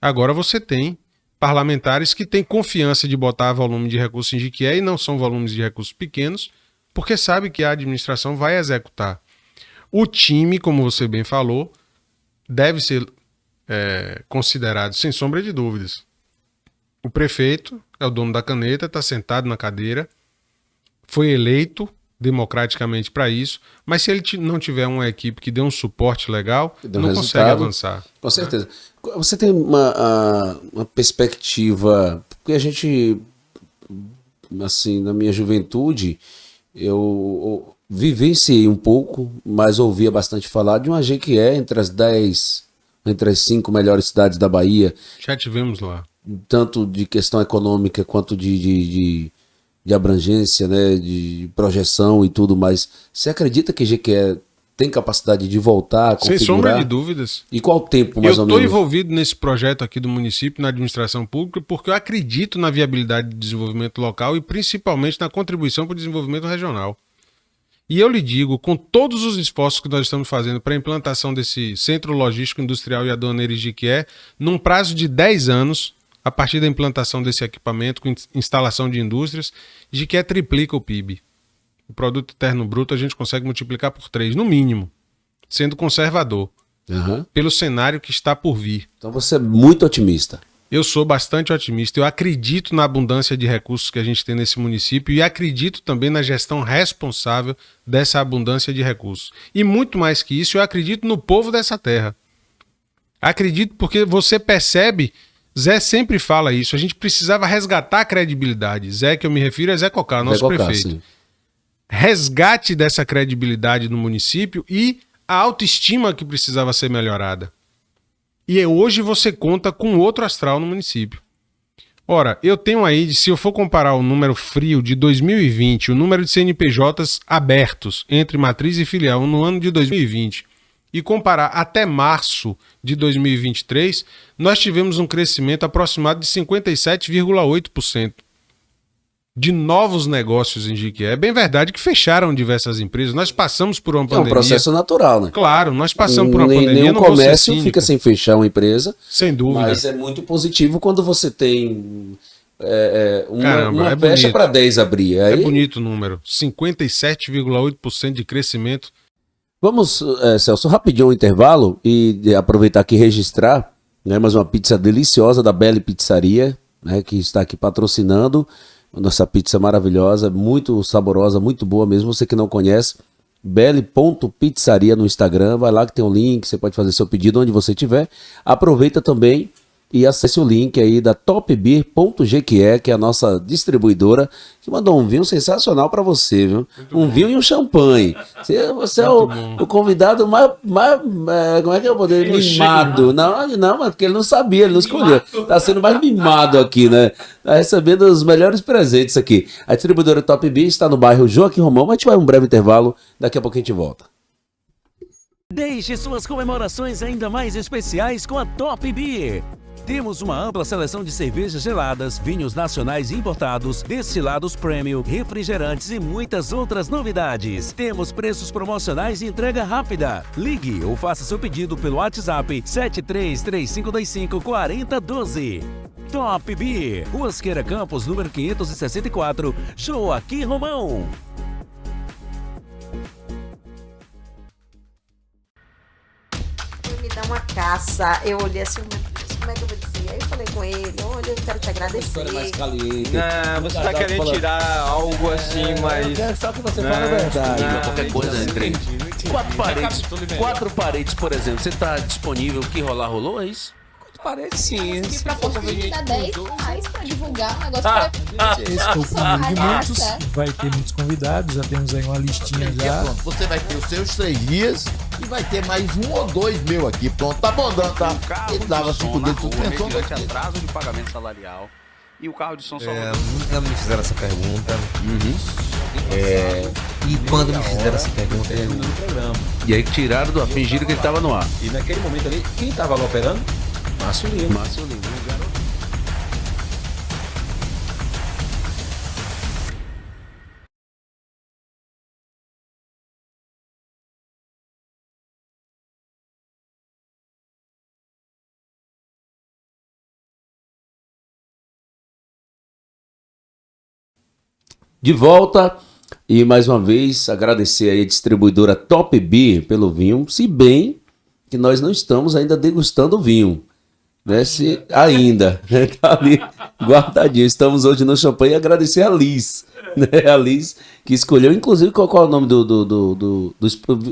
Agora você tem parlamentares que têm confiança de botar volume de recursos em Jiquié e não são volumes de recursos pequenos, porque sabe que a administração vai executar. O time, como você bem falou, deve ser considerado, sem sombra de dúvidas. O prefeito é o dono da caneta, está sentado na cadeira, foi eleito democraticamente para isso, mas se ele não tiver uma equipe que dê um suporte legal, não consegue avançar. Com certeza. Você tem uma perspectiva, porque a gente assim, na minha juventude, eu vivenciei um pouco, mas ouvia bastante falar de uma Jequié entre as 5 melhores cidades da Bahia. Já tivemos lá. Tanto de questão econômica quanto de abrangência, né, de projeção e tudo mais. Você acredita que Jequié tem capacidade de voltar a configurar? Sem sombra de dúvidas. E qual o tempo, mais ou menos? Eu estou envolvido nesse projeto aqui do município, na administração pública, porque eu acredito na viabilidade do desenvolvimento local e principalmente na contribuição para o desenvolvimento regional. E eu lhe digo, com todos os esforços que nós estamos fazendo para a implantação desse Centro Logístico Industrial e Aduaneiro de Jequié, num prazo de 10 anos, a partir da implantação desse equipamento, com instalação de indústrias, Jequié triplica o PIB. O Produto Interno Bruto a gente consegue multiplicar por 3, no mínimo, sendo conservador, pelo cenário que está por vir. Então você é muito otimista. Eu sou bastante otimista. Eu acredito na abundância de recursos que a gente tem nesse município e acredito também na gestão responsável dessa abundância de recursos. E muito mais que isso, eu acredito no povo dessa terra. Acredito porque você percebe, Zé sempre fala isso, a gente precisava resgatar a credibilidade. Zé, que eu me refiro, é Zé Cocá, nosso prefeito. Sim. Resgate dessa credibilidade no município e a autoestima que precisava ser melhorada. E hoje você conta com outro astral no município. Ora, eu tenho aí, se eu for comparar o número frio de 2020, o número de CNPJs abertos entre matriz e filial no ano de 2020, e comparar até março de 2023, nós tivemos um crescimento aproximado de 57,8%. De novos negócios em Jequié. É bem verdade que fecharam diversas empresas. Nós passamos por uma pandemia. É um processo natural, né? Claro, nós passamos por uma pandemia. Nenhum comércio fica sem fechar uma empresa. Sem dúvida. Mas é muito positivo quando você tem uma brecha para 10 abrir. Aí... É bonito o número. 57,8% de crescimento. Vamos, Celso, rapidinho um intervalo e aproveitar aqui e registrar, né, mais uma pizza deliciosa da Belle Pizzaria, né, que está aqui patrocinando. Nossa pizza maravilhosa, muito saborosa, muito boa mesmo. Você que não conhece, belle.pizzaria no Instagram, vai lá que tem um link, você pode fazer seu pedido onde você estiver. Aproveita também e acesse o link aí da topbeer.jequié, que é a nossa distribuidora, que mandou um vinho sensacional para você, viu? Muito vinho e um champanhe. Você é o convidado mais como é que eu poderia mimado? Não, porque ele não sabia, ele não escolheu. Tá sendo mais mimado aqui, né? Tá recebendo os melhores presentes aqui. A distribuidora Top Beer está no bairro Joaquim Romão, mas a gente vai um breve intervalo, daqui a pouco a gente volta. Deixe suas comemorações ainda mais especiais com a Top Beer. Temos uma ampla seleção de cervejas geladas, vinhos nacionais importados, destilados premium, refrigerantes e muitas outras novidades. Temos preços promocionais e entrega rápida. Ligue ou faça seu pedido pelo WhatsApp 7335254012. Top Beer, Rua Asqueira Campos, número 564, Joaquim Romão. Me dá uma caça, eu olhei assim, como é que eu vou dizer? Aí eu falei com ele, olha, eu quero te agradecer. Mais caliente. Não, você tá querendo tirar algo assim, mas... Só que você fala a verdade. Qualquer coisa entre 4 paredes, por exemplo, você tá disponível, o que rolou, é isso? Parece sim. Se pra conseguir dar 10 reais pra divulgar um negócio Esse é o primeiro de muitos. Vai ter muitos convidados, já temos aí uma listinha já. Pronto, você vai ter os seus 3 dias e vai ter mais 1 ou 2 meu aqui. Pronto, tá bom, Dan, tá? Ele dava 5 dedos de suspensão. Mediante atraso de pagamento salarial. E o carro de som só... Nunca me fizeram essa pergunta. E quando me fizeram essa pergunta, eu no programa. E aí tiraram do ar, fingiram que ele tava no ar. E naquele momento ali, quem tava lá operando? Márcio Lima, garoto. De volta e mais uma vez agradecer aí a distribuidora Top Beer pelo vinho, se bem que nós não estamos ainda degustando o vinho. Né, ainda, né, tá ali guardadinho. Estamos hoje no champanhe e agradecer a Liz, né, a Liz que escolheu, inclusive, qual é o nome do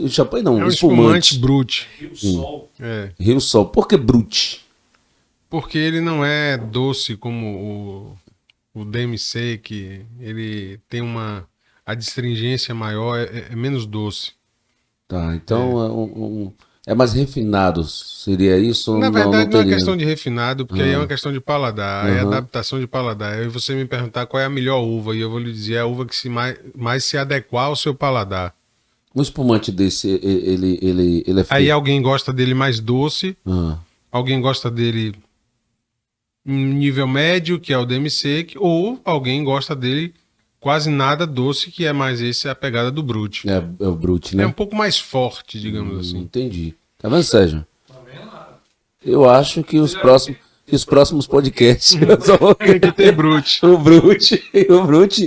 champanhe? Não, é um espumante Brut. Rio Sol. Rio Sol. Por que Brut? Porque ele não é doce como o DMC, que ele tem uma adstringência maior, é menos doce. Tá, então é mais refinado, seria isso? Na verdade, não é teria? questão de refinado, porque aí é uma questão de paladar, é adaptação de paladar. Aí você me perguntar qual é a melhor uva, e eu vou lhe dizer a uva que mais se adequar ao seu paladar. Um espumante desse, ele é feito... Aí alguém gosta dele mais doce, alguém gosta dele em nível médio, que é o DMC, ou alguém gosta dele quase nada doce, que é mais a pegada do Brut. É o Brut, né? É um pouco mais forte, digamos assim. Entendi. Tá vendo, Sérgio? Eu acho que os próximos podcasts tem que ter Brut. O Brut.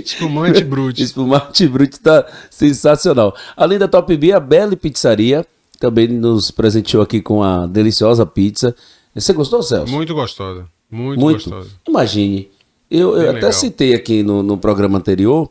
Espumante Brut. Espumante Brut tá sensacional. Além da Top B, a Belly Pizzaria também nos presenteou aqui com a deliciosa pizza. Você gostou, Celso? Muito gostosa. Muito gostosa. Imagine. Eu até legal. citei aqui no programa anterior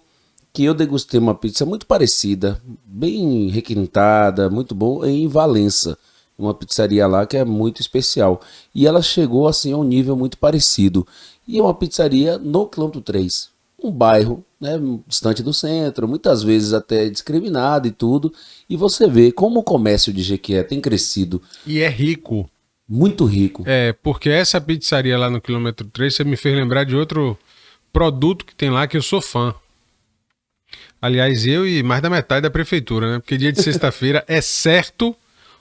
que eu degustei uma pizza muito parecida, bem requintada, muito bom, em Valença. Uma pizzaria lá que é muito especial. E ela chegou assim a um nível muito parecido. E é uma pizzaria no quilômetro 3. Um bairro, né, distante do centro, muitas vezes até discriminado e tudo. E você vê como o comércio de Jequié tem crescido. E é rico. Muito rico. É, porque essa pizzaria lá no quilômetro 3, você me fez lembrar de outro produto que tem lá que eu sou fã. Aliás, eu e mais da metade da prefeitura, né? Porque dia de sexta-feira é certo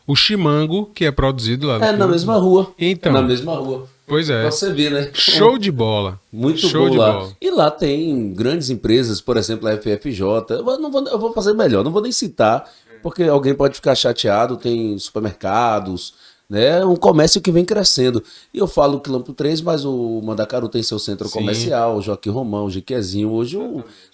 o chimango que é produzido lá. Na mesma rua. Então. Na mesma rua. Pois é. Você vê, né? Show de bola. Muito Show bom de lá. bola. E lá tem grandes empresas, por exemplo, a FFJ. Eu vou fazer melhor, não vou nem citar, porque alguém pode ficar chateado. Tem supermercados, né? Um comércio que vem crescendo. E eu falo quilômetro 3, mas o Mandacaru tem seu centro comercial, o Joaquim Romão, o Jequezinho. Hoje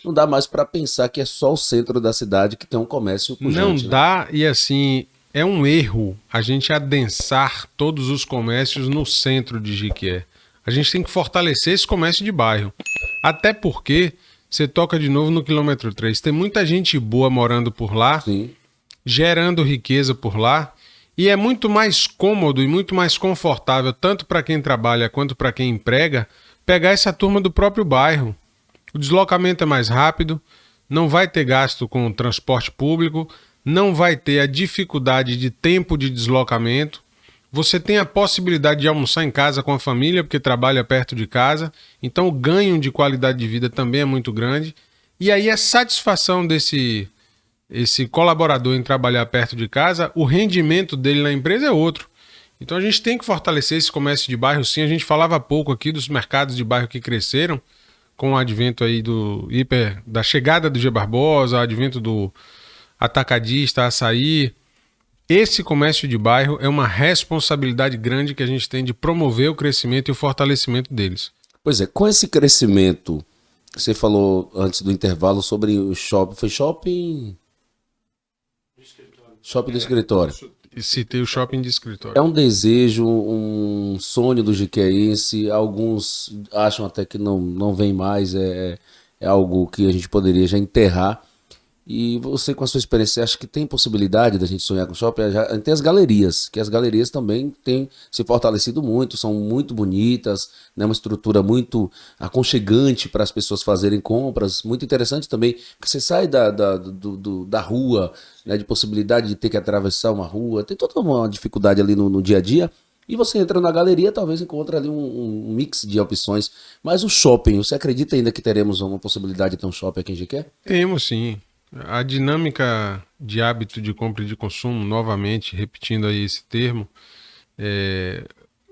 não dá mais para pensar que é só o centro da cidade que tem um comércio pujante. Não dá, e assim, é um erro a gente adensar todos os comércios no centro de Jequié. A gente tem que fortalecer esse comércio de bairro. Até porque você toca de novo no quilômetro 3. Tem muita gente boa morando por lá, gerando riqueza por lá. E é muito mais cômodo e muito mais confortável, tanto para quem trabalha quanto para quem emprega, pegar essa turma do próprio bairro. O deslocamento é mais rápido, não vai ter gasto com o transporte público, não vai ter a dificuldade de tempo de deslocamento. Você tem a possibilidade de almoçar em casa com a família, porque trabalha perto de casa. Então o ganho de qualidade de vida também é muito grande. E aí a satisfação desse colaborador em trabalhar perto de casa, o rendimento dele na empresa é outro. Então a gente tem que fortalecer esse comércio de bairro, sim. A gente falava há pouco aqui dos mercados de bairro que cresceram, com o advento aí da chegada do G Barbosa, o advento do atacadista, açaí. Esse comércio de bairro é uma responsabilidade grande que a gente tem de promover o crescimento e o fortalecimento deles. Pois é, com esse crescimento, você falou antes do intervalo sobre o shopping. Foi shopping... Shopping do escritório. Citei o shopping de escritório. É um desejo, um sonho do jequiéense. Alguns acham até que não vem mais. É algo que a gente poderia já enterrar. E você, com a sua experiência, acha que tem possibilidade da gente sonhar com shopping? Tem as galerias, que as galerias também têm se fortalecido muito, são muito bonitas, né? Uma estrutura muito aconchegante para as pessoas fazerem compras, muito interessante também, porque você sai da rua, né? De possibilidade de ter que atravessar uma rua, tem toda uma dificuldade ali no dia a dia, e você entra na galeria, talvez encontre ali um mix de opções. Mas o shopping, você acredita ainda que teremos uma possibilidade de ter um shopping aqui em Jequié? Temos sim. A dinâmica de hábito de compra e de consumo, novamente, repetindo aí esse termo,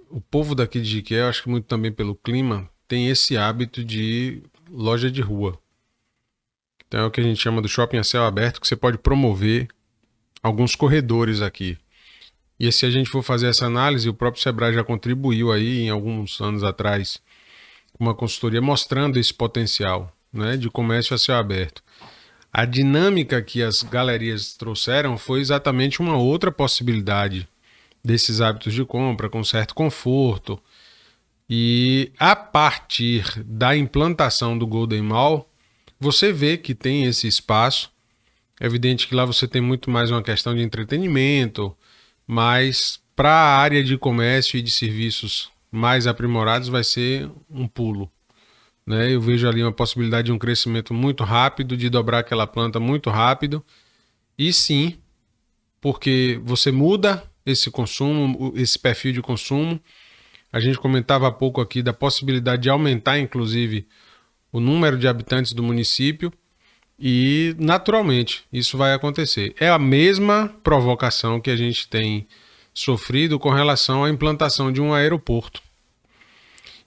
o povo daqui de Jequié, eu acho que muito também pelo clima, tem esse hábito de loja de rua. Então é o que a gente chama do shopping a céu aberto, que você pode promover alguns corredores aqui. E se a gente for fazer essa análise, o próprio Sebrae já contribuiu aí, em alguns anos atrás, com uma consultoria mostrando esse potencial, né, de comércio a céu aberto. A dinâmica que as galerias trouxeram foi exatamente uma outra possibilidade desses hábitos de compra, com certo conforto. E a partir da implantação do Golden Mall, você vê que tem esse espaço. É evidente que lá você tem muito mais uma questão de entretenimento, mas para a área de comércio e de serviços mais aprimorados vai ser um pulo. né? Eu vejo ali uma possibilidade de um crescimento muito rápido, de dobrar aquela planta muito rápido. E sim, porque você muda esse consumo, esse perfil de consumo. A gente comentava há pouco aqui da possibilidade de aumentar, inclusive, o número de habitantes do município e, naturalmente, isso vai acontecer. É a mesma provocação que a gente tem sofrido com relação à implantação de um aeroporto.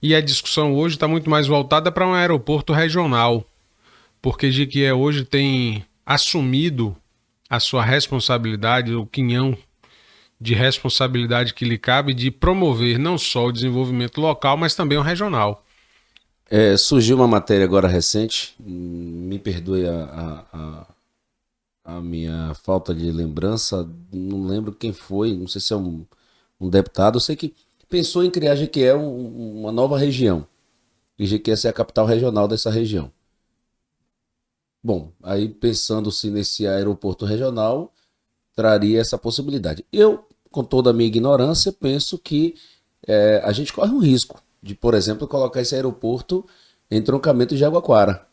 E a discussão hoje está muito mais voltada para um aeroporto regional, porque Jequié hoje tem assumido a sua responsabilidade, o quinhão de responsabilidade que lhe cabe de promover não só o desenvolvimento local, mas também o regional. Surgiu uma matéria agora recente, me perdoe a minha falta de lembrança, não lembro quem foi, não sei se é um deputado, eu sei que pensou em criar Jequié uma nova região, e Jequié ser a capital regional dessa região. Bom, aí pensando-se nesse aeroporto regional, traria essa possibilidade. Eu, com toda a minha ignorância, penso que a gente corre um risco de, por exemplo, colocar esse aeroporto em Troncamento de Jaguaquara,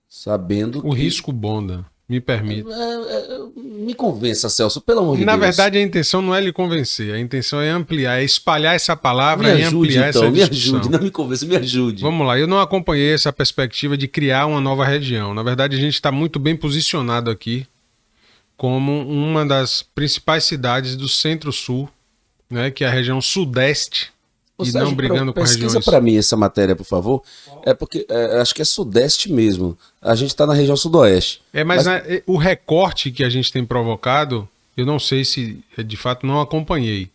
sabendo que... O risco bonda, me permite. Me convença, Celso, pelo amor de Deus. Na verdade, a intenção não é lhe convencer, a intenção é ampliar, é espalhar essa palavra e ampliar essa discussão. Me ajude, não me convença, me ajude. Vamos lá, eu não acompanhei essa perspectiva de criar uma nova região. Na verdade, a gente está muito bem posicionado aqui como uma das principais cidades do Centro-Sul, né, que é a região Sudeste, e não brigando com regiões... Pesquisa para mim essa matéria, por favor. Porque acho que é Sudeste mesmo. A gente está na região Sudoeste. Mas o recorte que a gente tem provocado, eu não sei se, de fato, não acompanhei.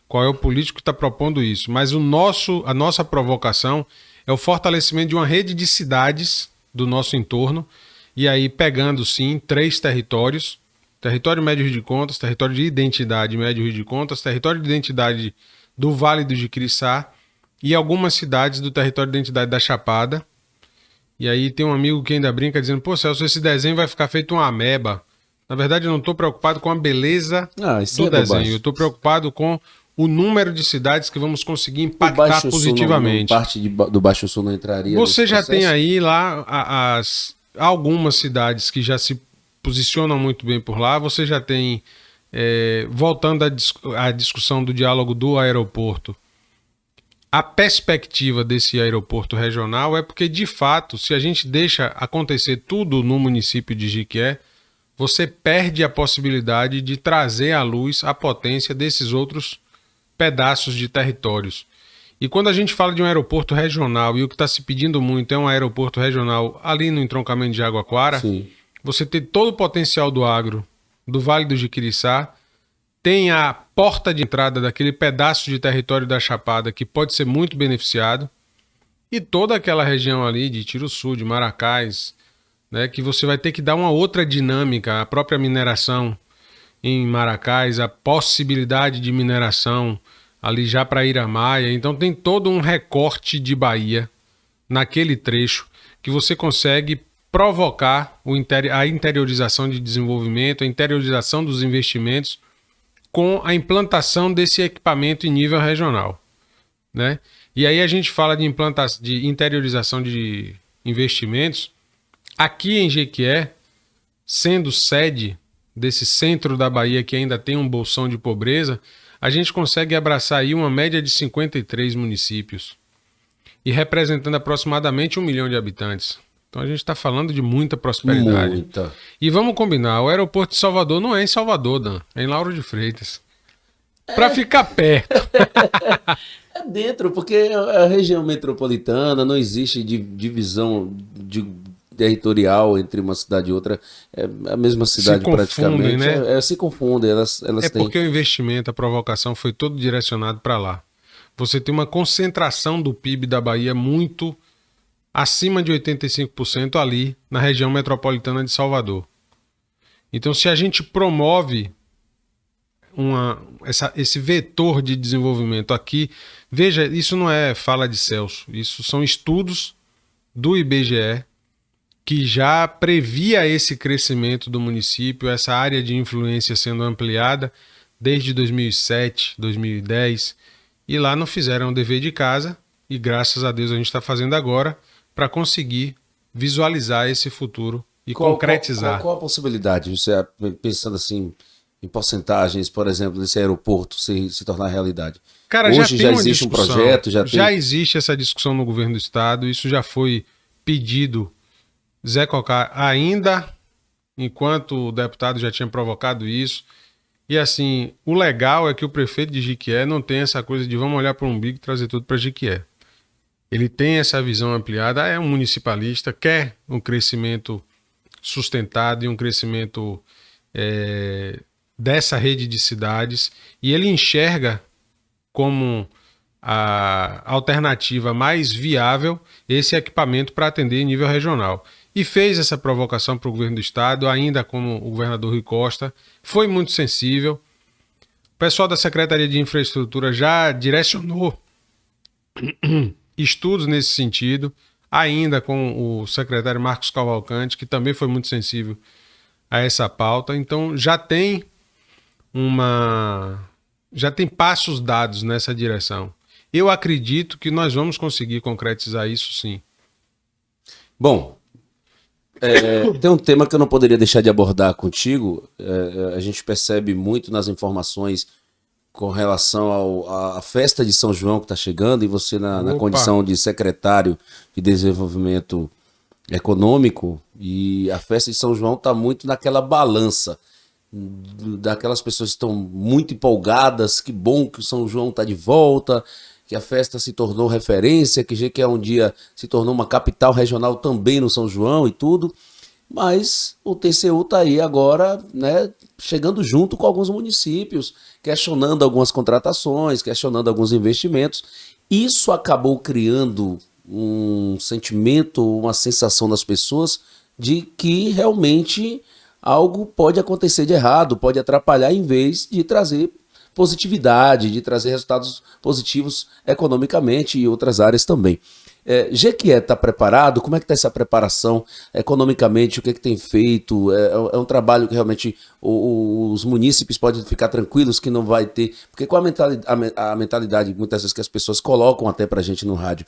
Qual é o político que está propondo isso? Mas a nossa provocação é o fortalecimento de uma rede de cidades do nosso entorno, e aí pegando, sim, 3 territórios: território Médio Rio de Contas, território de identidade Médio Rio de Contas, território de identidade do Vale do Jiquiriçá e algumas cidades do território de identidade da Chapada. E aí tem um amigo que ainda brinca dizendo: pô, Celso, esse desenho vai ficar feito uma ameba. Na verdade, eu não estou preocupado com a beleza do desenho. Eu estou preocupado com o número de cidades que vamos conseguir impactar positivamente. Parte do Baixo Sul não entraria. Você já tem aí lá algumas cidades que já se posicionam muito bem por lá. Você já tem... voltando à discussão do diálogo do aeroporto, a perspectiva desse aeroporto regional é porque, de fato, se a gente deixa acontecer tudo no município de Jequié, você perde a possibilidade de trazer à luz a potência desses outros pedaços de territórios. E quando a gente fala de um aeroporto regional, e o que está se pedindo muito é um aeroporto regional ali no entroncamento de Jaguaquara, sim, você tem todo o potencial do agro, do Vale do Jiquiriçá, tem a porta de entrada daquele pedaço de território da Chapada que pode ser muito beneficiado, e toda aquela região ali de Tiruçu, de Maracás, né, que você vai ter que dar uma outra dinâmica, a própria mineração em Maracás, a possibilidade de mineração ali já para Iramaia. Então tem todo um recorte de Bahia naquele trecho que você consegue provocar a interiorização de desenvolvimento, a interiorização dos investimentos com a implantação desse equipamento em nível regional, né? E aí a gente fala de interiorização de investimentos. Aqui em Jequié, sendo sede desse centro da Bahia que ainda tem um bolsão de pobreza, a gente consegue abraçar aí uma média de 53 municípios e representando aproximadamente 1 milhão de habitantes. Então a gente está falando de muita prosperidade. Muita. E vamos combinar, o aeroporto de Salvador não é em Salvador, Dan, é em Lauro de Freitas. Para ficar perto. É dentro, porque a região metropolitana não existe divisão territorial entre uma cidade e outra. É a mesma cidade praticamente. Né? Se confundem, elas têm. Porque o investimento, a provocação foi todo direcionado para lá. Você tem uma concentração do PIB da Bahia muito acima de 85% ali na região metropolitana de Salvador. Então, se a gente promove esse vetor de desenvolvimento aqui, veja, isso não é fala de Celso, isso são estudos do IBGE que já previa esse crescimento do município, essa área de influência sendo ampliada desde 2007, 2010, e lá não fizeram o dever de casa, e graças a Deus a gente está fazendo agora, para conseguir visualizar esse futuro e concretizar. Qual a possibilidade, você pensando assim em porcentagens, por exemplo, desse aeroporto se tornar realidade? Cara, hoje já existe um projeto? Já existe essa discussão no governo do estado, isso já foi pedido. Zé Cocá, ainda enquanto o deputado já tinha provocado isso. E assim, o legal é que o prefeito de Jequié não tem essa coisa de vamos olhar para o umbigo e trazer tudo para Jequié. Ele tem essa visão ampliada, é um municipalista, quer um crescimento sustentado e um crescimento dessa rede de cidades, e ele enxerga como a alternativa mais viável esse equipamento para atender em nível regional. E fez essa provocação para o governo do estado, ainda como o governador Rui Costa, foi muito sensível. O pessoal da Secretaria de Infraestrutura já direcionou estudos nesse sentido, ainda com o secretário Marcos Cavalcante, que também foi muito sensível a essa pauta. Então já tem passos dados nessa direção. Eu acredito que nós vamos conseguir concretizar isso sim. Bom, tem um tema que eu não poderia deixar de abordar contigo. A gente percebe muito nas informações com relação à festa de São João que está chegando, e você na condição de secretário de Desenvolvimento Econômico, e a festa de São João está muito naquela balança daquelas pessoas que estão muito empolgadas, que bom que o São João está de volta, que a festa se tornou referência, que Jequié um dia se tornou uma capital regional também no São João e tudo, mas o TCU está aí agora, né, chegando junto com alguns municípios, questionando algumas contratações, questionando alguns investimentos. Isso acabou criando um sentimento, uma sensação nas pessoas de que realmente algo pode acontecer de errado, pode atrapalhar em vez de trazer positividade, de trazer resultados positivos economicamente e outras áreas também. Jequié está preparado? Como é que está essa preparação economicamente? O que é que tem feito? É um trabalho que realmente os munícipes podem ficar tranquilos que não vai ter... Porque com a mentalidade muitas vezes que as pessoas colocam até para a gente no rádio,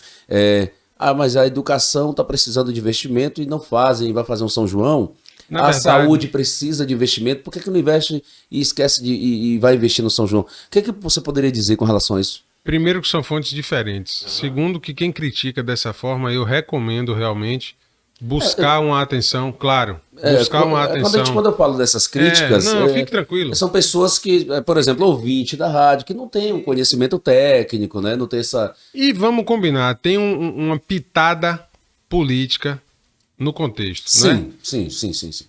mas a educação está precisando de investimento e não fazem, vai fazer um São João... A saúde precisa de investimento, por que não investe e esquece e vai investir no São João? O que você poderia dizer com relação a isso? Primeiro que são fontes diferentes. Segundo que quem critica dessa forma, eu recomendo realmente buscar uma atenção, claro. Buscar uma atenção. Quando eu falo dessas críticas... fique tranquilo. São pessoas que, por exemplo, ouvinte da rádio, que não tem um conhecimento técnico, né? Não tem essa... E vamos combinar, tem uma pitada política no contexto, né? Sim.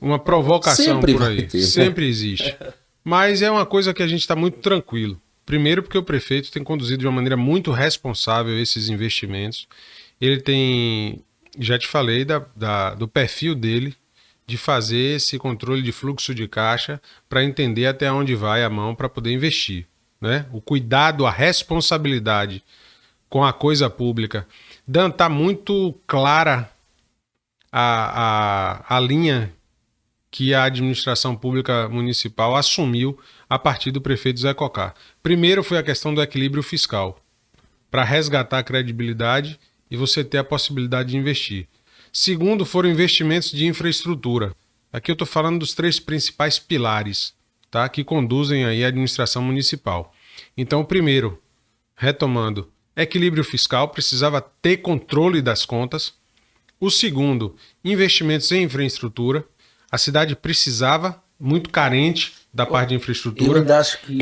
Uma provocação sempre por aí. Sempre existe. Mas é uma coisa que a gente está muito tranquilo. Primeiro porque o prefeito tem conduzido de uma maneira muito responsável esses investimentos. Ele tem, já te falei, do perfil dele de fazer esse controle de fluxo de caixa para entender até onde vai a mão para poder investir, né? O cuidado, a responsabilidade com a coisa pública. Dan, está muito clara a linha que a administração pública municipal assumiu a partir do prefeito Zé Cocá. Primeiro foi a questão do equilíbrio fiscal, para resgatar a credibilidade e você ter a possibilidade de investir. Segundo, foram investimentos de infraestrutura. Aqui eu estou falando dos 3 principais pilares, tá, que conduzem aí a administração municipal. Então, o primeiro, retomando, equilíbrio fiscal, precisava ter controle das contas. O segundo, investimentos em infraestrutura. A cidade precisava, muito carente da parte de infraestrutura. Eu ainda acho que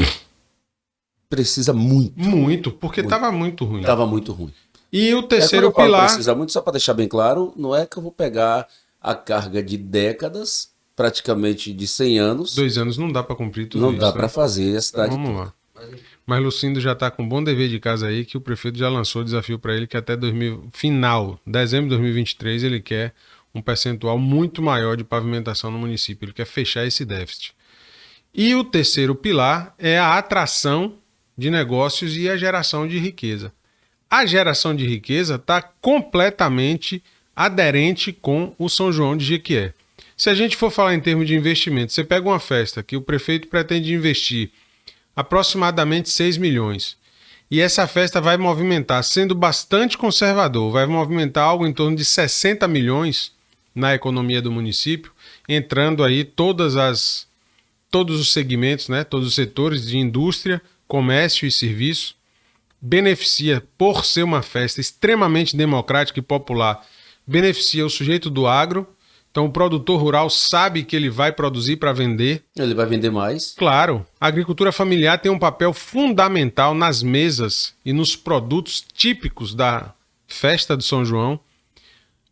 precisa muito. Muito, porque estava muito ruim. Estava muito ruim. E o terceiro pilar... Precisa muito, só para deixar bem claro, não é que eu vou pegar a carga de décadas, praticamente de 100 anos. 2 anos não dá para cumprir tudo isso. Não dá para fazer a cidade. Vamos lá. Mas Lucindo já está com um bom dever de casa aí, que o prefeito já lançou o desafio para ele que até dezembro de 2023, ele quer um percentual muito maior de pavimentação no município. Ele quer fechar esse déficit. E o terceiro pilar é a atração de negócios e a geração de riqueza. A geração de riqueza está completamente aderente com o São João de Jequié. Se a gente for falar em termos de investimento, você pega uma festa que o prefeito pretende investir aproximadamente 6 milhões. E essa festa vai movimentar, sendo bastante conservador, vai movimentar algo em torno de 60 milhões na economia do município, entrando aí todos os segmentos, né, todos os setores de indústria, comércio e serviço. Beneficia, por ser uma festa extremamente democrática e popular, beneficia o sujeito do agro. Então o produtor rural sabe que ele vai produzir para vender. Ele vai vender mais. Claro, a agricultura familiar tem um papel fundamental nas mesas e nos produtos típicos da festa de São João.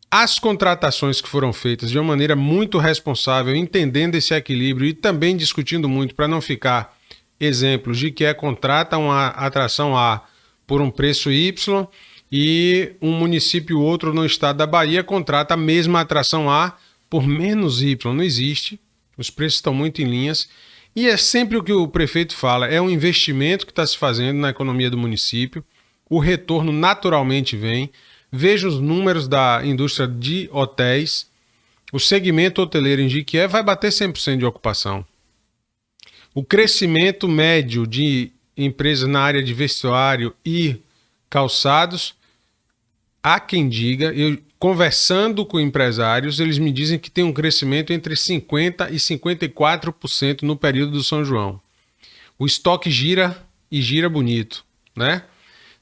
As contratações que foram feitas de uma maneira muito responsável, entendendo esse equilíbrio e também discutindo muito para não ficar exemplos de que contrata uma atração A por um preço Y e um município ou outro no estado da Bahia contrata a mesma atração A por menos Y. Não existe. Os preços estão muito em linhas. E é sempre o que o prefeito fala, é um investimento que está se fazendo na economia do município. O retorno naturalmente vem. Veja os números da indústria de hotéis. O segmento hoteleiro em Jequié vai bater 100% de ocupação. O crescimento médio de empresas na área de vestuário e calçados, há quem diga, eu conversando com empresários, eles me dizem que tem um crescimento entre 50% e 54% no período do São João. O estoque gira e gira bonito, né?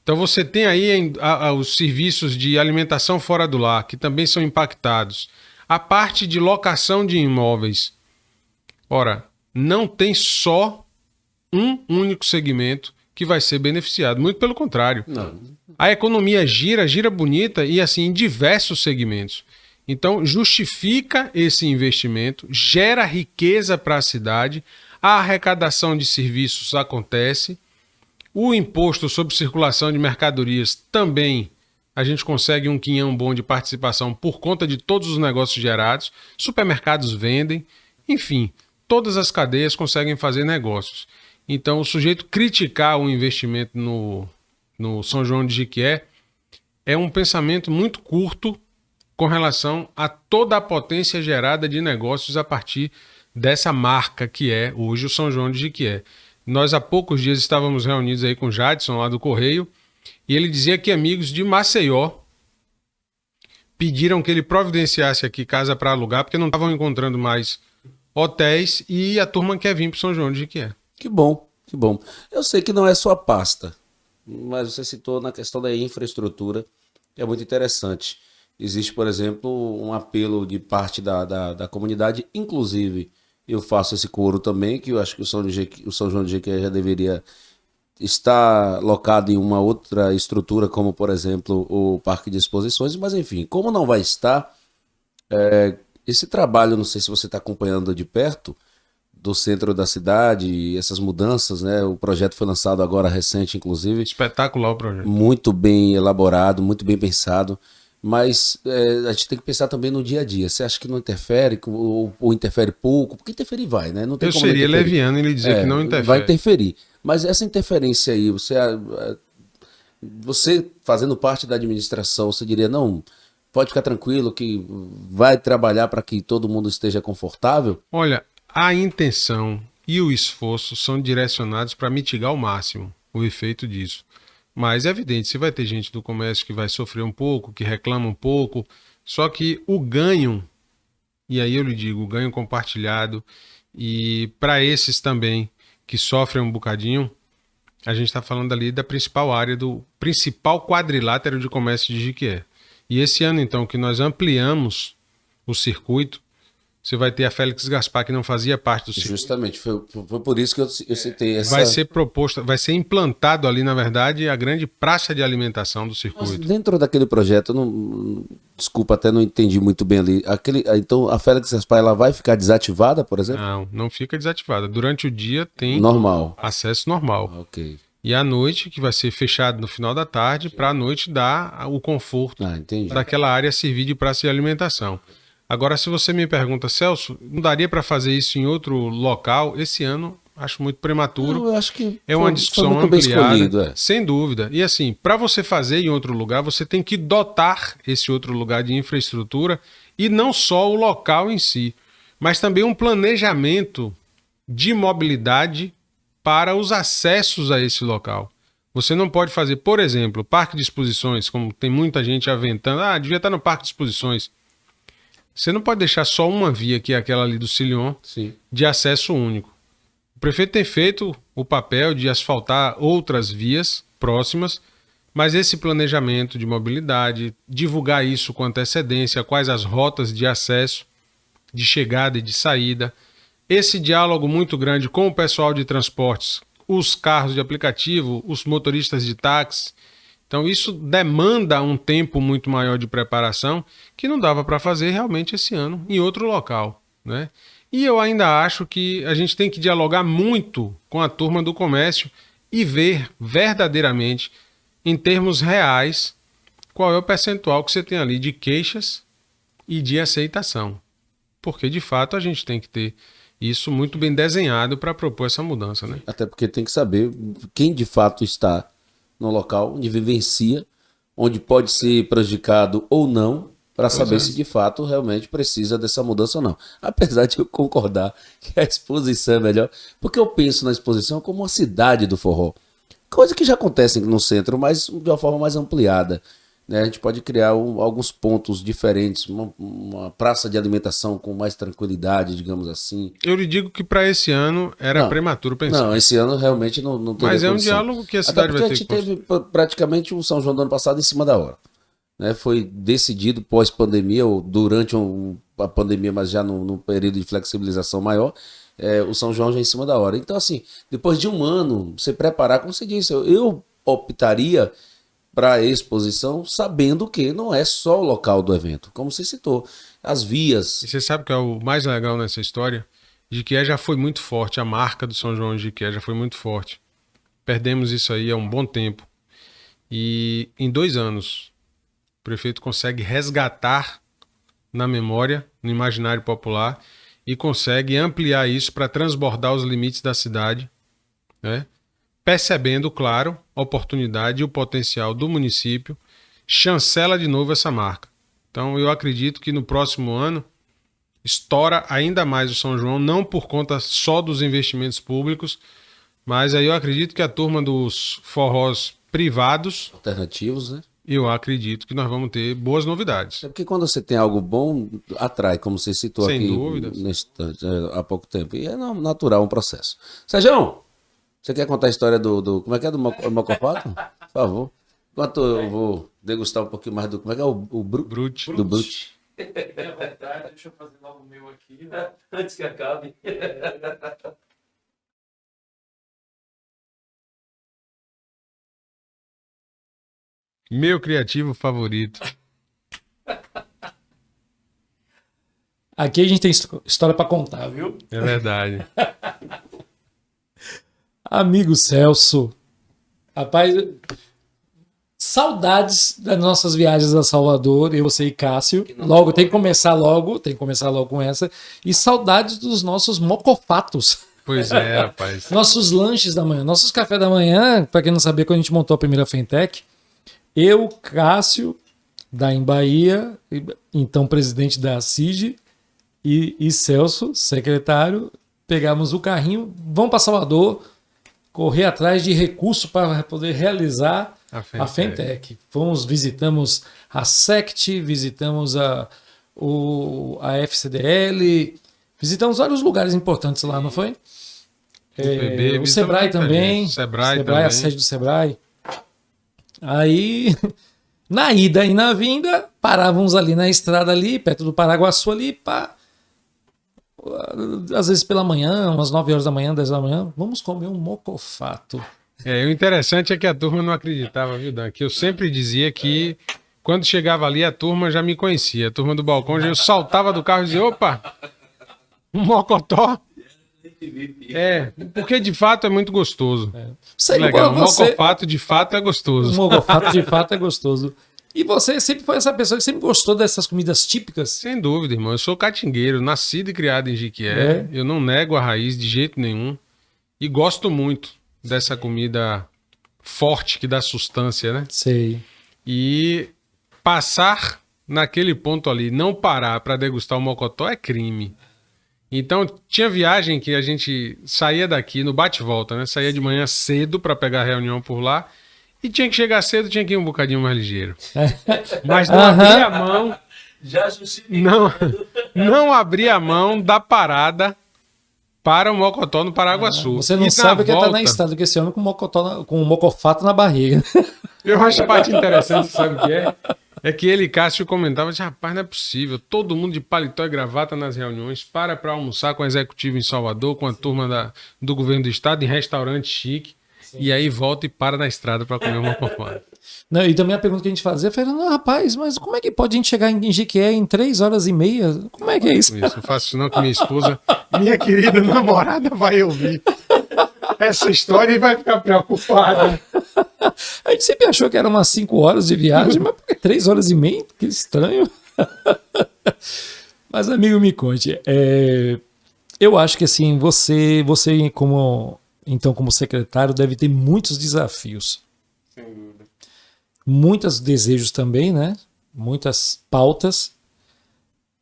Então você tem aí os serviços de alimentação fora do lar, que também são impactados. A parte de locação de imóveis. Ora, não tem só um único segmento que vai ser beneficiado. Muito pelo contrário. Não. A economia gira bonita e assim em diversos segmentos. Então justifica esse investimento, gera riqueza para a cidade, a arrecadação de serviços acontece, o imposto sobre circulação de mercadorias também a gente consegue um quinhão bom de participação por conta de todos os negócios gerados, supermercados vendem, enfim, todas as cadeias conseguem fazer negócios. Então, o sujeito criticar o investimento no São João de Jequié é um pensamento muito curto com relação a toda a potência gerada de negócios a partir dessa marca que é hoje o São João de Jequié. Nós há poucos dias estávamos reunidos aí com o Jadson lá do Correio e ele dizia que amigos de Maceió pediram que ele providenciasse aqui casa para alugar porque não estavam encontrando mais hotéis e a turma quer vir para São João de Jequié. Que bom, que bom. Eu sei que não é sua pasta, mas você citou na questão da infraestrutura, que é muito interessante. Existe, por exemplo, um apelo de parte da comunidade, inclusive eu faço esse coro também, que eu acho que o São João de Jequié já deveria estar locado em uma outra estrutura, como, por exemplo, o Parque de Exposições, mas enfim, como não vai estar, esse trabalho, não sei se você está acompanhando de perto, do centro da cidade, essas mudanças, né? O projeto foi lançado agora recente, inclusive. Espetacular o projeto. Muito bem elaborado, muito bem pensado, mas a gente tem que pensar também no dia a dia. Você acha que não interfere ou interfere pouco? Porque interferir vai, né? Não tem como seria interferir. Leviano ele dizer que não interfere. Vai interferir. Mas essa interferência aí, você fazendo parte da administração, você diria, não, pode ficar tranquilo que vai trabalhar para que todo mundo esteja confortável? Olha, a intenção e o esforço são direcionados para mitigar ao máximo o efeito disso. Mas é evidente, se vai ter gente do comércio que vai sofrer um pouco, que reclama um pouco, só que o ganho, e aí eu lhe digo, o ganho compartilhado, e para esses também que sofrem um bocadinho, a gente está falando ali da principal área, do principal quadrilátero de comércio de Jequié. E esse ano, então, que nós ampliamos o circuito, você vai ter a Félix Gaspar, que não fazia parte do circuito. Justamente, foi por isso que eu citei essa... Vai ser implantado ali, na verdade, a grande praça de alimentação do circuito. Mas dentro daquele projeto, desculpa, até não entendi muito bem ali. Então, a Félix Gaspar, ela vai ficar desativada, por exemplo? Não fica desativada. Durante o dia tem acesso normal. Ok. E à noite, que vai ser fechado no final da tarde, para a noite dar o conforto daquela área servir de praça de alimentação. Agora, se você me pergunta, Celso, não daria para fazer isso em outro local? Esse ano, acho muito prematuro. Eu acho que é uma discussão ampliada, sem dúvida. E assim, para você fazer em outro lugar, você tem que dotar esse outro lugar de infraestrutura e não só o local em si, mas também um planejamento de mobilidade para os acessos a esse local. Você não pode fazer, por exemplo, parque de exposições, como tem muita gente aventando, devia estar no parque de exposições. Você não pode deixar só uma via, que é aquela ali do Cilion, de acesso único. O prefeito tem feito o papel de asfaltar outras vias próximas, mas esse planejamento de mobilidade, divulgar isso com antecedência, quais as rotas de acesso, de chegada e de saída, esse diálogo muito grande com o pessoal de transportes, os carros de aplicativo, os motoristas de táxi. Então isso demanda um tempo muito maior de preparação que não dava para fazer realmente esse ano em outro local, né? E eu ainda acho que a gente tem que dialogar muito com a turma do comércio e ver verdadeiramente, em termos reais, qual é o percentual que você tem ali de queixas e de aceitação. Porque, de fato, a gente tem que ter isso muito bem desenhado para propor essa mudança, né? Até porque tem que saber quem de fato está no local, onde vivencia, onde pode ser prejudicado ou não, para saber se de fato realmente precisa dessa mudança ou não. Apesar de eu concordar que a exposição é melhor, porque eu penso na exposição como uma cidade do forró. Coisa que já acontece no centro, mas de uma forma mais ampliada. A gente pode criar alguns pontos diferentes, uma praça de alimentação com mais tranquilidade, digamos assim. Eu lhe digo que para esse ano era prematuro pensar. Não, esse ano realmente não teria Mas é um condição. diálogo que a cidade vai ter que... A gente teve praticamente o São João do ano passado em cima da hora. Foi decidido pós-pandemia, ou durante a pandemia, mas já num período de flexibilização maior, o São João já em cima da hora. Então, assim, depois de um ano, você preparar, como você disse, eu optaria para a exposição, sabendo que não é só o local do evento, como você citou, as vias. E você sabe que é o mais legal nessa história? Jiquié já foi muito forte, a marca do São João de Jiquié já foi muito forte. Perdemos isso aí há um bom tempo. E em 2 anos, o prefeito consegue resgatar na memória, no imaginário popular, e consegue ampliar isso para transbordar os limites da cidade, né? Percebendo, claro, a oportunidade e o potencial do município, chancela de novo essa marca. Então eu acredito que no próximo ano estoura ainda mais o São João, não por conta só dos investimentos públicos, mas aí eu acredito que a turma dos forrós privados... alternativos, né? Eu acredito que nós vamos ter boas novidades. É porque quando você tem algo bom, atrai, como você citou sem aqui dúvidas, há pouco tempo. E é natural um processo. Sérgio, você quer contar a história do como é que é, do Mocofato? Por favor. Enquanto eu vou degustar um pouquinho mais do... Como é que é o Brute? Do Brute. É vontade, deixa eu fazer logo o meu aqui, né? Antes que acabe. Meu criativo favorito. Aqui a gente tem história para contar, viu? É verdade. Amigo Celso, rapaz, saudades das nossas viagens a Salvador, eu, você e Cássio. Logo, tem que começar logo com essa. E saudades dos nossos mocofatos. Pois é, rapaz. Nossos lanches da manhã, nossos cafés da manhã, para quem não sabia, quando a gente montou a primeira Fentec, eu, Cássio, da Bahia, então presidente da CIG, e Celso, secretário, pegamos o carrinho, vamos para Salvador, correr atrás de recursos para poder realizar a Fentec. Visitamos a SECT, visitamos a FCDL, visitamos vários lugares importantes lá, não foi? O Sebrae também. Sebrae, a sede do Sebrae. Aí, na ida e na vinda, parávamos ali na estrada ali, perto do Paraguaçu ali, às vezes pela manhã, umas 9 horas da manhã, 10 da manhã, vamos comer um mocofato. O interessante é que a turma não acreditava, viu, Dan? Que eu sempre dizia que quando chegava ali a turma já me conhecia. A turma do balcão, eu saltava do carro e dizia, opa, um mocotó. Porque de fato é muito gostoso. Legal, o mocofato de fato é gostoso. O mocofato de fato é gostoso. E você sempre foi essa pessoa que sempre gostou dessas comidas típicas? Sem dúvida, irmão. Eu sou catingueiro, nascido e criado em Jiquié. Eu não nego a raiz de jeito nenhum. E gosto muito dessa comida forte que dá sustância, né? Sei. E passar naquele ponto ali, não parar para degustar o mocotó é crime. Então, tinha viagem que a gente saía daqui no bate-volta, né? Saía de manhã cedo para pegar a reunião por lá e tinha que chegar cedo, tinha que ir um bocadinho mais ligeiro. Mas não abria a mão... Não abria a mão da parada para o Mocotó no Paraguaçu. Você não sabe que tá na estrada, que esse homem com o mocofato na barriga. Eu acho a parte interessante, sabe o que é? É que ele e Cássio comentavam, rapaz, não é possível, todo mundo de paletó e gravata nas reuniões, para almoçar com o executivo em Salvador, com a turma do governo do estado, em restaurante chique, e aí volta e para na estrada para comer uma pompada. Não, e também a pergunta que a gente fazia foi, rapaz, mas como é que pode a gente chegar em Jequié em 3h30? Como é que é isso? Não faço isso não, que minha esposa, minha querida namorada, vai ouvir essa história e vai ficar preocupada. A gente sempre achou que era umas 5 horas de viagem, mas por que 3h30? Que estranho. Mas, amigo, me conte. Eu acho que assim, você como secretário, deve ter muitos desafios. Sem dúvida. Muitos desejos também, né? Muitas pautas.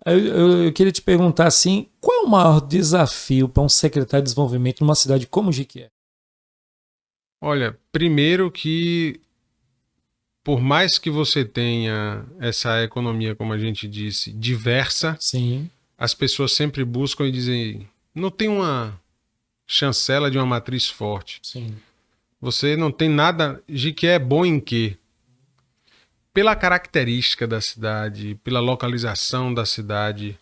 Eu queria te perguntar assim, qual é o maior desafio para um secretário de desenvolvimento numa cidade como Jequié? Olha, primeiro que por mais que você tenha essa economia, como a gente disse, diversa, sim, as pessoas sempre buscam e dizem, não tem uma chancela de uma matriz forte. Sim. Você não tem nada. Jequié é bom em quê? Pela característica da cidade, pela localização da cidade,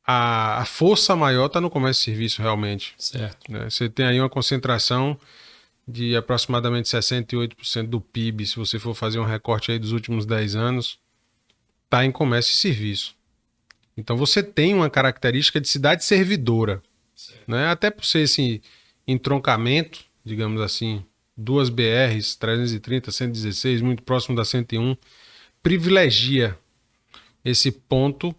a força maior está no comércio e serviço, realmente. Certo. Né? Você tem aí uma concentração de aproximadamente 68% do PIB, se você for fazer um recorte aí dos últimos 10 anos, está em comércio e serviço. Então você tem uma característica de cidade servidora. Né? Até por ser esse entroncamento, digamos assim, 2 BRs, 330, 116, muito próximo da 101, privilegia esse ponto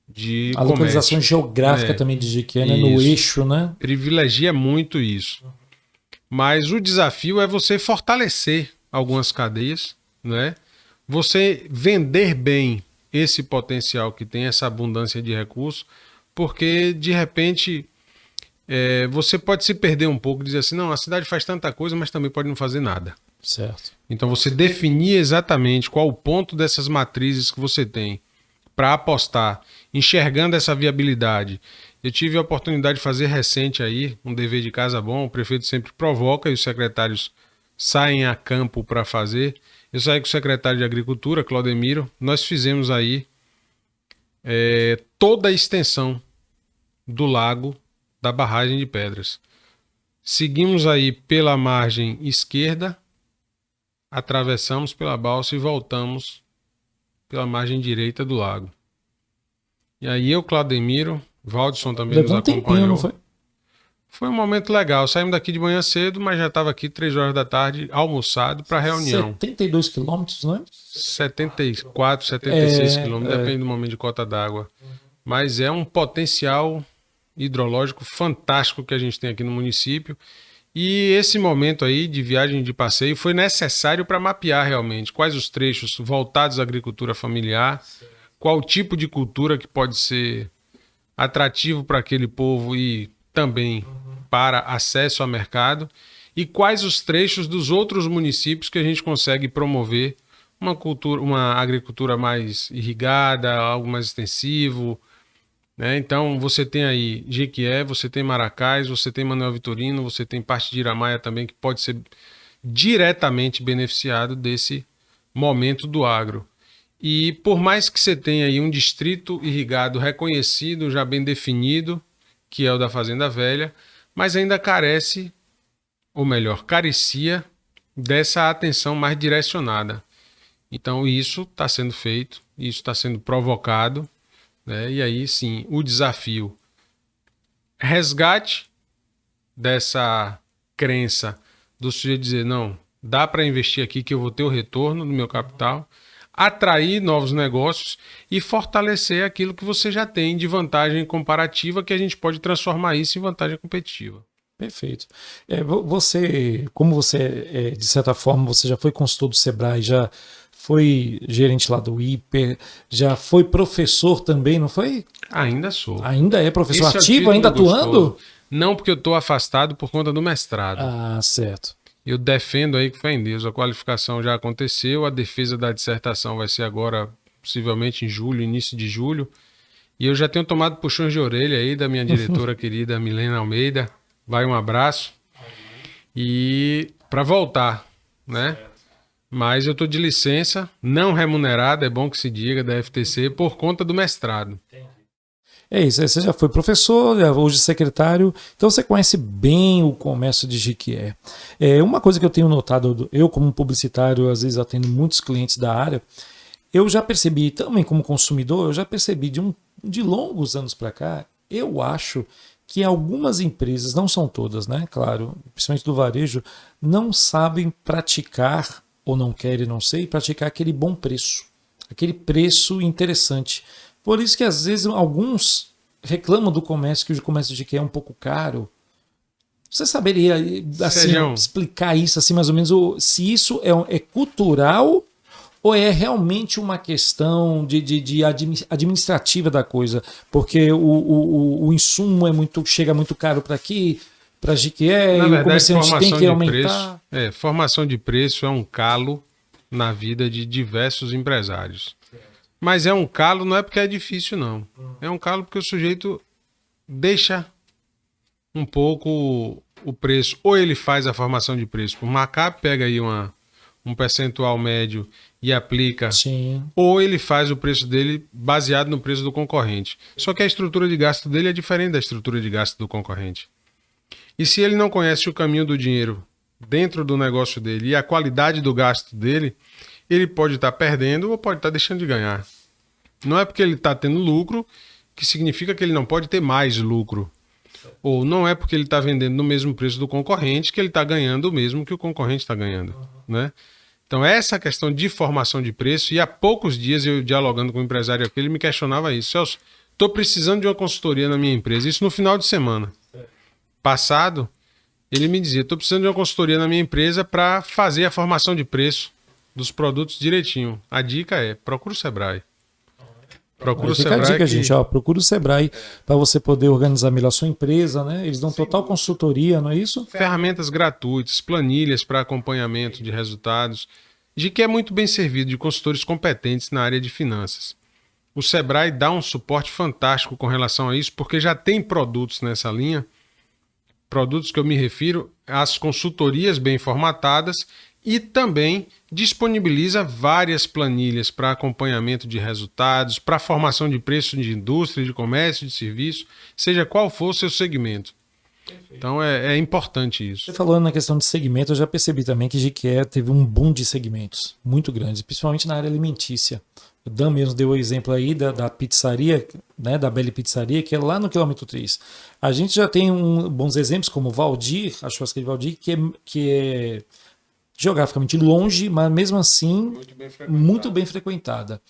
de a localização comércio. geográfica também de Jequié, né? No eixo, né? Privilegia muito isso. Mas o desafio é você fortalecer algumas cadeias, né? Você vender bem esse potencial que tem, essa abundância de recursos, porque de repente você pode se perder um pouco, dizer assim, não, a cidade faz tanta coisa, mas também pode não fazer nada. Certo. Então você definir exatamente qual o ponto dessas matrizes que você tem para apostar, enxergando essa viabilidade. Eu tive a oportunidade de fazer recente aí, um dever de casa bom, o prefeito sempre provoca e os secretários saem a campo para fazer. Eu saí com o secretário de Agricultura, Claudemiro, nós fizemos aí toda a extensão do lago da barragem de Pedras. Seguimos aí pela margem esquerda, atravessamos pela balsa e voltamos pela margem direita do lago. E aí eu, Claudemiro, Valdson também nos acompanhou. Não foi? Foi um momento legal. Saímos daqui de manhã cedo, mas já estava aqui 3 horas da tarde, almoçado para a reunião. 72 quilômetros, não é? 74, 76 quilômetros, depende do momento de cota d'água. Mas é um potencial hidrológico fantástico que a gente tem aqui no município. E esse momento aí de viagem de passeio foi necessário para mapear realmente quais os trechos voltados à agricultura familiar, qual o tipo de cultura que pode ser atrativo para aquele povo e também para acesso ao mercado, e quais os trechos dos outros municípios que a gente consegue promover uma agricultura mais irrigada, algo mais extensivo. Né? Então você tem aí Jequié, você tem Maracás, você tem Manuel Vitorino, você tem parte de Iramaia também, que pode ser diretamente beneficiado desse momento do agro. E por mais que você tenha aí um distrito irrigado reconhecido, já bem definido, que é o da Fazenda Velha, mas ainda carece, ou melhor, carecia dessa atenção mais direcionada. Então isso está sendo feito, isso está sendo provocado, né? E aí sim, o desafio, resgate dessa crença do sujeito dizer, não, dá para investir aqui que eu vou ter o retorno do meu capital, atrair novos negócios e fortalecer aquilo que você já tem de vantagem comparativa, que a gente pode transformar isso em vantagem competitiva. Perfeito. Você, como você, de certa forma, você já foi consultor do Sebrae, já foi gerente lá do Hiper, já foi professor também, não foi? Ainda sou. Ainda é professor Esse é o ativo, título ainda atuando? gostoso. Não, porque eu estou afastado por conta do mestrado. Ah, certo. Eu defendo aí que fé em Deus, a qualificação já aconteceu, a defesa da dissertação vai ser agora, possivelmente em julho, início de julho. E eu já tenho tomado puxões de orelha aí da minha diretora querida Milena Almeida. Vai um abraço. E para voltar, né? Mas eu estou de licença, não remunerada, é bom que se diga, da FTC, por conta do mestrado. É isso, você já foi professor, hoje secretário, então você conhece bem o comércio de Jequié. Uma coisa que eu tenho notado, eu como publicitário, às vezes atendo muitos clientes da área, eu já percebi, também como consumidor, eu já percebi de longos anos para cá, eu acho que algumas empresas, não são todas, né, claro, principalmente do varejo, não sabem praticar, ou não querem, não sei, praticar aquele bom preço, aquele preço interessante. Por isso que às vezes alguns reclamam do comércio, que o comércio de Jequié é um pouco caro. Você saberia assim, explicar isso assim, mais ou menos, se isso é cultural ou é realmente uma questão de administrativa da coisa? Porque o insumo chega muito caro para aqui, para Jequié, na e verdade, o comerciante tem que aumentar. Formação de preço é um calo na vida de diversos empresários. Mas é um calo, não é porque é difícil, não. É um calo porque o sujeito deixa um pouco o preço. Ou ele faz a formação de preço por markup, pega aí um percentual médio e aplica. Sim. Ou ele faz o preço dele baseado no preço do concorrente. Só que a estrutura de gasto dele é diferente da estrutura de gasto do concorrente. E se ele não conhece o caminho do dinheiro dentro do negócio dele e a qualidade do gasto dele, ele pode estar perdendo ou pode estar deixando de ganhar. Não é porque ele está tendo lucro que significa que ele não pode ter mais lucro. Ou não é porque ele está vendendo no mesmo preço do concorrente que ele está ganhando o mesmo que o concorrente está ganhando. Né? Então essa questão de formação de preço, e há poucos dias eu dialogando com o empresário aqui, ele me questionava isso. Celso, estou precisando de uma consultoria na minha empresa. Isso no final de semana passado, ele me dizia, estou precisando de uma consultoria na minha empresa para fazer a formação de preço dos produtos direitinho. A dica é, procura o Sebrae. Procura o Sebrae. Fica a dica, gente, procura o Sebrae para você poder organizar melhor a sua empresa, né? Eles dão total consultoria, não é isso? Ferramentas gratuitas, planilhas para acompanhamento de resultados, de que é muito bem servido de consultores competentes na área de finanças. O Sebrae dá um suporte fantástico com relação a isso, porque já tem produtos nessa linha, produtos que eu me refiro às consultorias bem formatadas, e também disponibiliza várias planilhas para acompanhamento de resultados, para formação de preço de indústria, de comércio, de serviço, seja qual for o seu segmento. Então é importante isso. Você falou na questão de segmento, eu já percebi também que Jequié teve um boom de segmentos muito grandes, principalmente na área alimentícia. O Dan mesmo deu o exemplo aí da pizzaria, né, da Belli Pizzaria, que é lá no quilômetro 3. A gente já tem bons exemplos, como o Valdir, a churrascaria de Valdir, que é geograficamente longe, mas mesmo assim muito bem frequentada.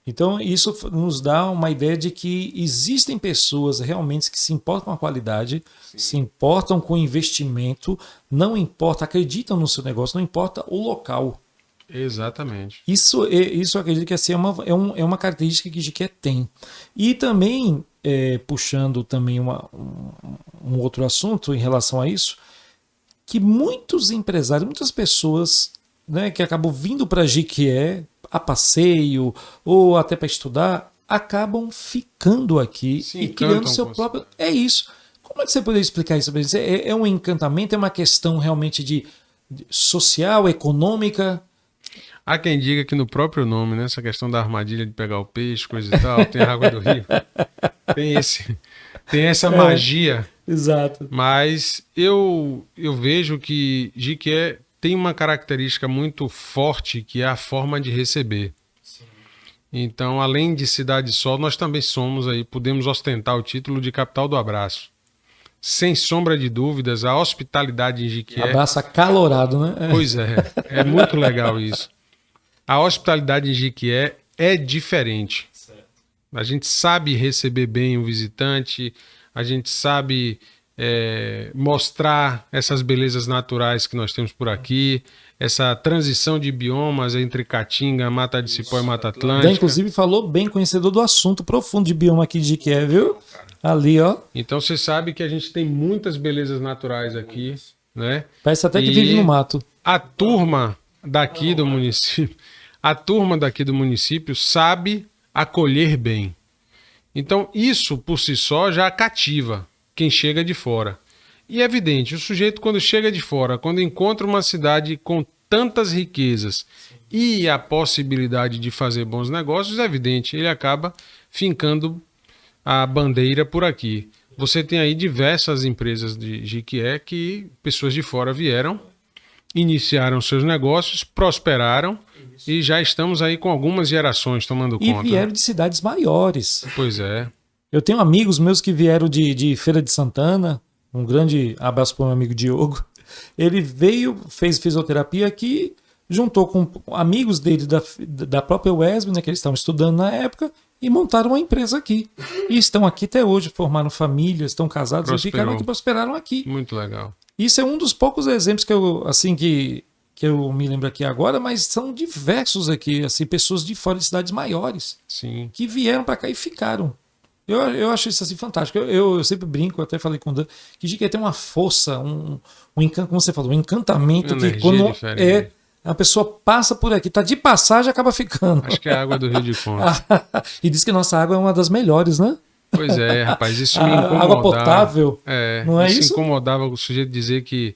Então isso nos dá uma ideia de que existem pessoas realmente que se importam com a qualidade, sim, se importam com o investimento, não importa, acreditam no seu negócio, não importa o local. Exatamente. Isso eu acredito que assim, é uma característica que Jequié tem. E também, puxando também um outro assunto em relação a isso, que muitos empresários, muitas pessoas, né, que acabam vindo para Jequié a passeio ou até para estudar, acabam ficando aqui e criando seu próprio... É isso. Como é que você poderia explicar isso para gente? É um encantamento, é uma questão realmente de social, econômica? Há quem diga que no próprio nome, né, essa questão da armadilha de pegar o peixe, coisa e tal, tem a água do rio, tem essa magia. Exato. Mas eu vejo que Jequié tem uma característica muito forte, que é a forma de receber. Sim. Então, além de Cidade Sol, nós também somos aí, podemos ostentar o título de capital do abraço. Sem sombra de dúvidas, a hospitalidade em Jequié... Abraço acalorado, né? Pois é muito legal isso. A hospitalidade em Jequié é diferente. Certo. A gente sabe receber bem o visitante, a gente sabe mostrar essas belezas naturais que nós temos por aqui, essa transição de biomas entre Caatinga, Mata de Cipó e Mata Atlântica. Dan, inclusive, falou bem, conhecedor do assunto profundo de bioma aqui de Jequié, viu? Ali, ó. Então você sabe que a gente tem muitas belezas naturais aqui, né? Parece até que vive no mato. A turma daqui do município sabe acolher bem. Então isso por si só já cativa quem chega de fora. E é evidente, o sujeito quando chega de fora, quando encontra uma cidade com tantas riquezas e a possibilidade de fazer bons negócios, é evidente, ele acaba fincando a bandeira por aqui. Você tem aí diversas empresas de Jequié que pessoas de fora vieram, iniciaram seus negócios, prosperaram e já estamos aí com algumas gerações tomando conta. E vieram de cidades maiores. Pois é. Eu tenho amigos meus que vieram de Feira de Santana. Um grande abraço para o meu amigo Diogo. Ele veio, fez fisioterapia aqui, juntou com amigos dele da própria UESB, né, que eles estavam estudando na época, e montaram uma empresa aqui. E estão aqui até hoje, formaram famílias, estão casados e ficaram aqui, prosperaram aqui. Muito legal. Isso é um dos poucos exemplos que eu me lembro aqui agora, mas são diversos aqui, assim, pessoas de fora de cidades maiores. Sim. Que vieram para cá e ficaram. Eu acho isso assim fantástico. Eu sempre brinco, eu até falei com o Dan, que Jequié tem uma força, um encanto, como você falou, um encantamento que quando a pessoa passa por aqui, tá de passagem, acaba ficando. Acho que é a água do Rio de Conta. E diz que nossa água é uma das melhores, né? Pois é, rapaz, isso me incomodava. Água potável, não é isso? Incomodava o sujeito dizer que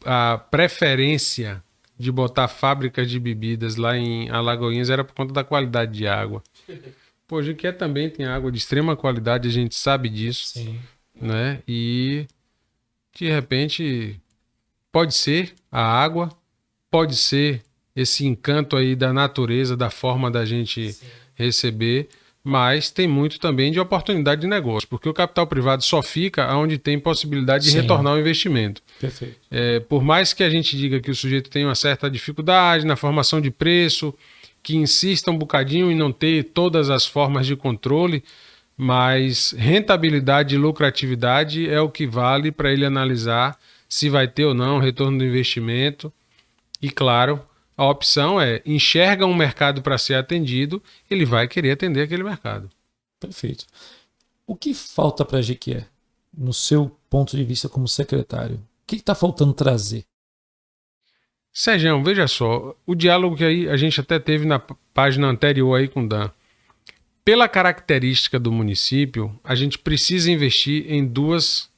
a preferência de botar fábricas de bebidas lá em Alagoinhas era por conta da qualidade de água. Pô, Jequié também tem água de extrema qualidade, a gente sabe disso. Sim. Né? E, de repente, pode ser a água, pode ser esse encanto aí da natureza, da forma da gente receber, mas tem muito também de oportunidade de negócio, porque o capital privado só fica onde tem possibilidade de retornar o investimento. Perfeito. Por mais que a gente diga que o sujeito tem uma certa dificuldade na formação de preço, que insista um bocadinho em não ter todas as formas de controle, mas rentabilidade e lucratividade é o que vale para ele analisar se vai ter ou não retorno do investimento. E claro, a opção é, enxerga um mercado para ser atendido, ele vai querer atender aquele mercado. Perfeito. O que falta para a Jequié, no seu ponto de vista como secretário? O que está faltando trazer? Sérgio, veja só, o diálogo que aí a gente até teve na página anterior aí com o Dan. Pela característica do município, a gente precisa investir em duas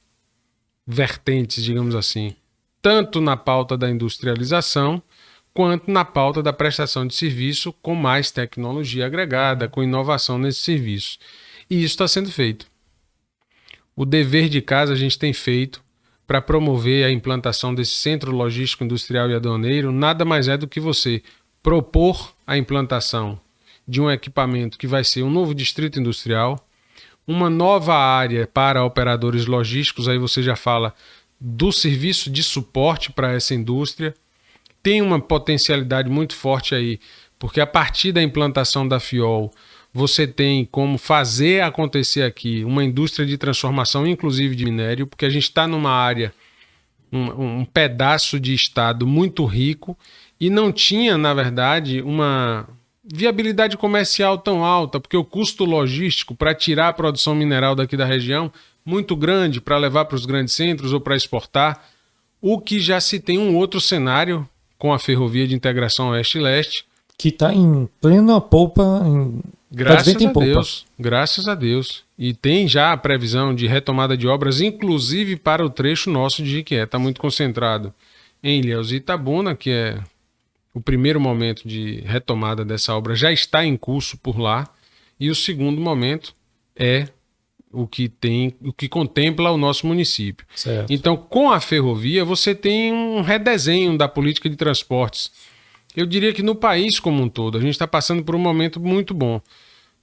vertentes, digamos assim. Tanto na pauta da industrialização, quanto na pauta da prestação de serviço com mais tecnologia agregada, com inovação nesse serviço. E isso está sendo feito. O dever de casa a gente tem feito para promover a implantação desse centro logístico industrial e aduaneiro, nada mais é do que você propor a implantação de um equipamento que vai ser um novo distrito industrial, uma nova área para operadores logísticos, aí você já fala do serviço de suporte para essa indústria, tem uma potencialidade muito forte aí, porque a partir da implantação da FIOL, você tem como fazer acontecer aqui uma indústria de transformação, inclusive de minério, porque a gente está numa área, um pedaço de estado muito rico e não tinha, na verdade, uma viabilidade comercial tão alta, porque o custo logístico para tirar a produção mineral daqui da região muito grande para levar para os grandes centros ou para exportar, o que já se tem um outro cenário com a ferrovia de integração oeste-leste. Que está em plena polpa. Graças a Deus. E tem já a previsão de retomada de obras, inclusive para o trecho nosso de Jequié. Está muito concentrado em Ilhéus e Itabuna, que é o primeiro momento de retomada dessa obra, já está em curso por lá. E o segundo momento é o que contempla o nosso município. Certo. Então, com a ferrovia, você tem um redesenho da política de transportes. Eu diria que no país como um todo, a gente está passando por um momento muito bom.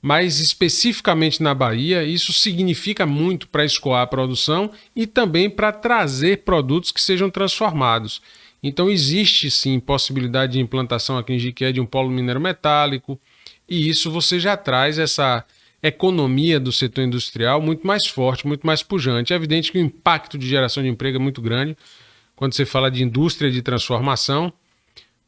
Mas especificamente na Bahia, isso significa muito para escoar a produção e também para trazer produtos que sejam transformados. Então existe sim possibilidade de implantação aqui em Jequié de um polo mineiro metálico, e isso você já traz economia do setor industrial muito mais forte, muito mais pujante. É evidente que o impacto de geração de emprego é muito grande quando você fala de indústria de transformação,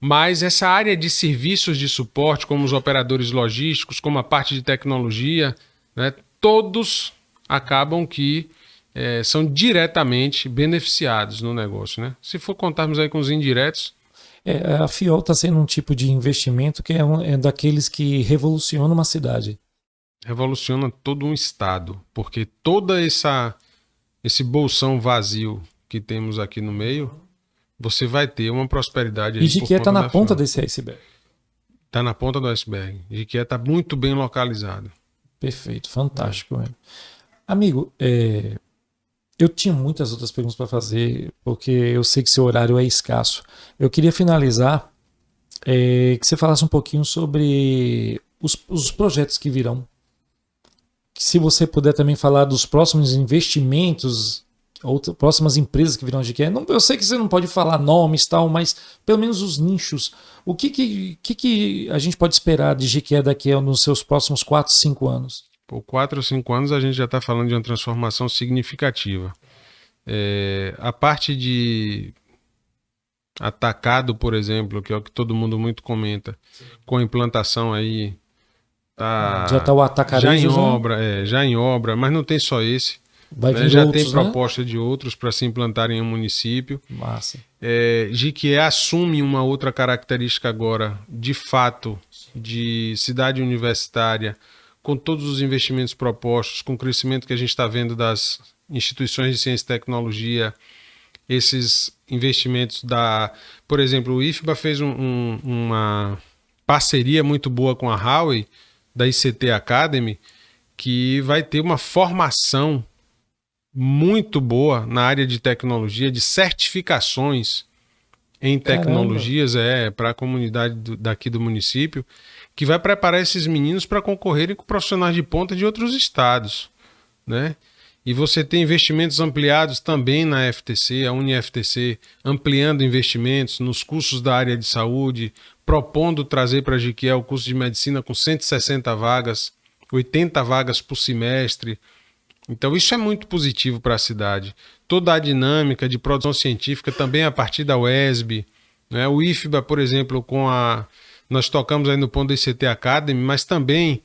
mas essa área de serviços de suporte, como os operadores logísticos, como a parte de tecnologia, né, todos acabam que são diretamente beneficiados no negócio, né? Se for contarmos aí com os indiretos... A FIOL está sendo um tipo de investimento que é daqueles que revoluciona uma cidade. Revoluciona todo um estado, porque esse bolsão vazio que temos aqui no meio, você vai ter uma prosperidade aí. E Jiquié está na ponta desse iceberg. Está na ponta do iceberg. Jiquié está muito bem localizado. Perfeito, fantástico. Mesmo. Amigo, eu tinha muitas outras perguntas para fazer, porque eu sei que seu horário é escasso. Eu queria finalizar que você falasse um pouquinho sobre os projetos que virão. Se você puder também falar dos próximos investimentos, ou próximas empresas que virão de Jiquié. Eu sei que você não pode falar nomes e tal, mas pelo menos os nichos. O que a gente pode esperar de Jiquié daqui nos seus próximos 4, 5 anos? Por 4 ou 5 anos a gente já está falando de uma transformação significativa. A parte de atacado, por exemplo, que é o que todo mundo muito comenta, com a implantação aí, já está o atacarejo já em obra, mas não tem só esse. Já tem proposta de outros para se implantarem em um município. Massa. Jiquié assume uma outra característica agora, de fato, de cidade universitária, com todos os investimentos propostos, com o crescimento que a gente está vendo das instituições de ciência e tecnologia, esses investimentos por exemplo, o IFBA fez uma parceria muito boa com a Huawei, da ICT Academy, que vai ter uma formação muito boa na área de tecnologia, de certificações em tecnologias para a comunidade daqui do município, que vai preparar esses meninos para concorrerem com profissionais de ponta de outros estados, né? E você tem investimentos ampliados também na FTC, a UniFTC ampliando investimentos nos cursos da área de saúde, propondo trazer para Jiquié o curso de medicina com 160 vagas, 80 vagas por semestre. Então isso é muito positivo para a cidade. Toda a dinâmica de produção científica também a partir da UESB, né? O IFBA, por exemplo, nós tocamos aí no ponto da ICT Academy, mas também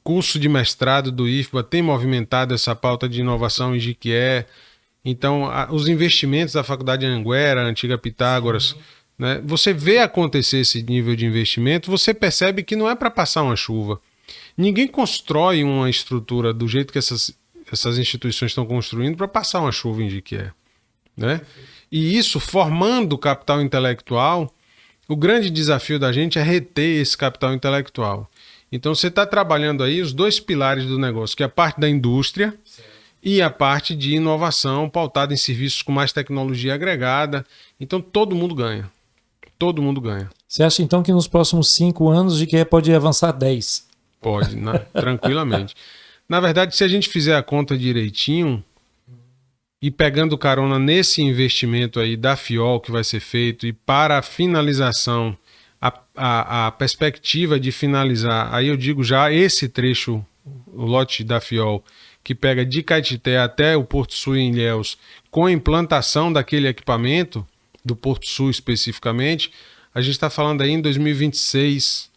curso de mestrado do IFBA tem movimentado essa pauta de inovação em Jiquié. Então, os investimentos da Faculdade Anhanguera, a antiga Pitágoras, né? Você vê acontecer esse nível de investimento, você percebe que não é para passar uma chuva. Ninguém constrói uma estrutura do jeito que essas instituições estão construindo para passar uma chuva em Jiquié, né? E isso, formando capital intelectual, o grande desafio da gente é reter esse capital intelectual. Então você está trabalhando aí os dois pilares do negócio, que é a parte da indústria e a parte de inovação pautada em serviços com mais tecnologia agregada. Então todo mundo ganha. Todo mundo ganha. Você acha então que nos próximos 5 anos Jiquié pode avançar 10? Pode, tranquilamente. Na verdade, se a gente fizer a conta direitinho e pegando carona nesse investimento aí da FIOL que vai ser feito e para a finalização, a perspectiva de finalizar, aí eu digo já esse trecho, o lote da FIOL, que pega de Caetité até o Porto Sul em Ilhéus, com a implantação daquele equipamento, do Porto Sul especificamente, a gente está falando aí em 2026,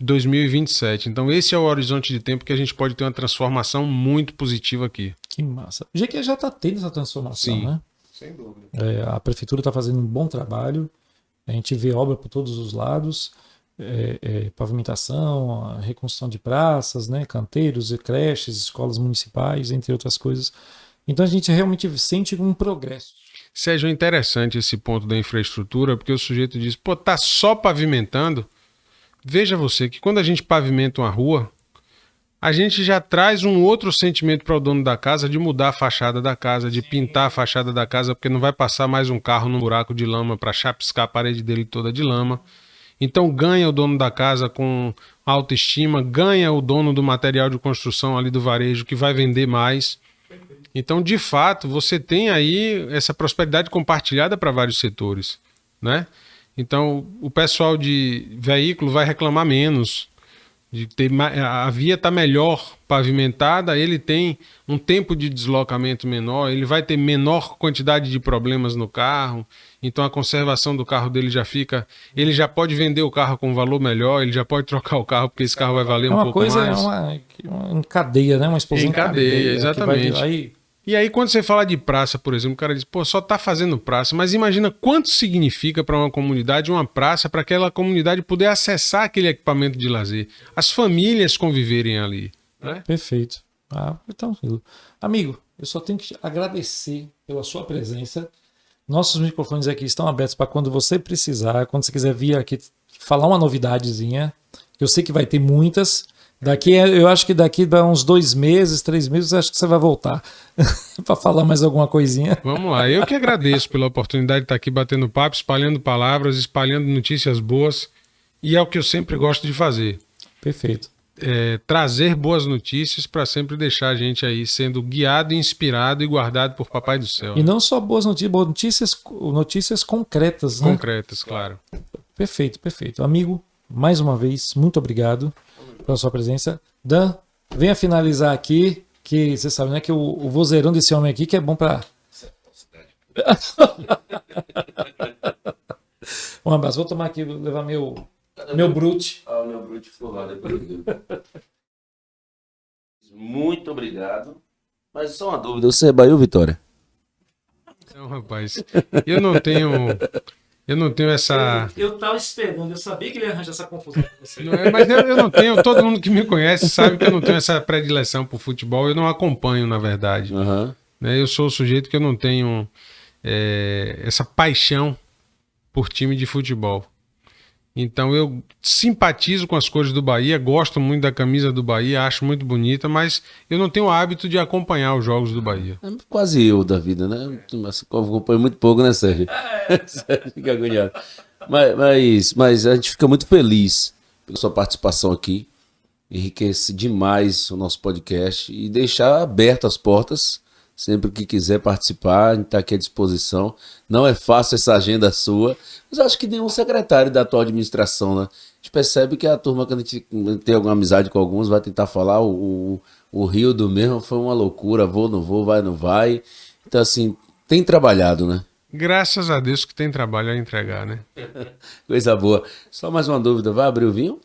2027. Então esse é o horizonte de tempo que a gente pode ter uma transformação muito positiva aqui. Que massa. O Jiquié já está tendo essa transformação, sim, né? Sem dúvida. A prefeitura está fazendo um bom trabalho. A gente vê obra por todos os lados, pavimentação, reconstrução de praças, né, canteiros, creches, escolas municipais, entre outras coisas. Então a gente realmente sente um progresso. Sérgio, é interessante esse ponto da infraestrutura, porque o sujeito diz, tá só pavimentando. Veja você que quando a gente pavimenta uma rua, a gente já traz um outro sentimento para o dono da casa de mudar a fachada da casa, de pintar a fachada da casa, porque não vai passar mais um carro num buraco de lama para chapiscar a parede dele toda de lama. Então ganha o dono da casa com autoestima, ganha o dono do material de construção ali do varejo que vai vender mais. Então, de fato, você tem aí essa prosperidade compartilhada para vários setores, né? Então, o pessoal de veículo vai reclamar menos, A via está melhor pavimentada, ele tem um tempo de deslocamento menor, ele vai ter menor quantidade de problemas no carro, então a conservação do carro dele já fica... Ele já pode vender o carro com um valor melhor, ele já pode trocar o carro porque esse carro vai valer um pouco mais. É uma cadeia, né? Uma explosão em cadeia, exatamente. Aí... E aí, quando você fala de praça, por exemplo, o cara diz, pô, só tá fazendo praça, mas imagina quanto significa para uma comunidade uma praça, para aquela comunidade poder acessar aquele equipamento de lazer, as famílias conviverem ali. Né? Perfeito. Então, amigo, eu só tenho que agradecer pela sua presença. Nossos microfones aqui estão abertos para quando você precisar, quando você quiser vir aqui falar uma novidadezinha, que eu sei que vai ter muitas. Eu acho que daqui a uns 2 meses, 3 meses, acho que você vai voltar para falar mais alguma coisinha. Vamos lá, eu que agradeço pela oportunidade de estar aqui batendo papo, espalhando palavras, espalhando notícias boas, e é o que eu sempre gosto de fazer. Perfeito. Trazer boas notícias para sempre deixar a gente aí sendo guiado, inspirado e guardado por Papai do Céu. E não só boas notícias concretas, né? Concretas, claro. Perfeito, perfeito. Amigo, mais uma vez, muito obrigado pela sua presença. Dan, venha finalizar aqui, que você sabe, né, que o vozeirão desse homem aqui que é bom para... Um abraço. Vou tomar aqui, vou levar meu brute. Meu brute ficou lá depois. Muito obrigado. Mas só uma dúvida, você é Bahia ou Vitória? Não, rapaz, eu não tenho essa... Eu tava esperando, eu sabia que ele ia arranjar essa confusão com você. Mas eu não tenho, todo mundo que me conhece sabe que eu não tenho essa predileção por futebol, eu não acompanho, na verdade. Uhum. Eu sou o sujeito que eu não tenho essa paixão por time de futebol. Então eu simpatizo com as cores do Bahia, gosto muito da camisa do Bahia, acho muito bonita, mas eu não tenho o hábito de acompanhar os jogos do Bahia. É quase eu da vida, né? Mas acompanho muito pouco, né, Sérgio? Sérgio fica agoniado. Mas a gente fica muito feliz pela sua participação aqui. Enriquece demais o nosso podcast e deixar abertas as portas. Sempre que quiser participar, a gente está aqui à disposição. Não é fácil essa agenda sua, mas acho que nenhum secretário da atual administração, né? A gente percebe que a turma, quando a gente tem alguma amizade com alguns, vai tentar falar. O Rio do mesmo foi uma loucura, vou, não vou, vai, não vai. Então, assim, tem trabalhado, né? Graças a Deus que tem trabalho a entregar, né? Coisa boa. Só mais uma dúvida, vai abrir o vinho?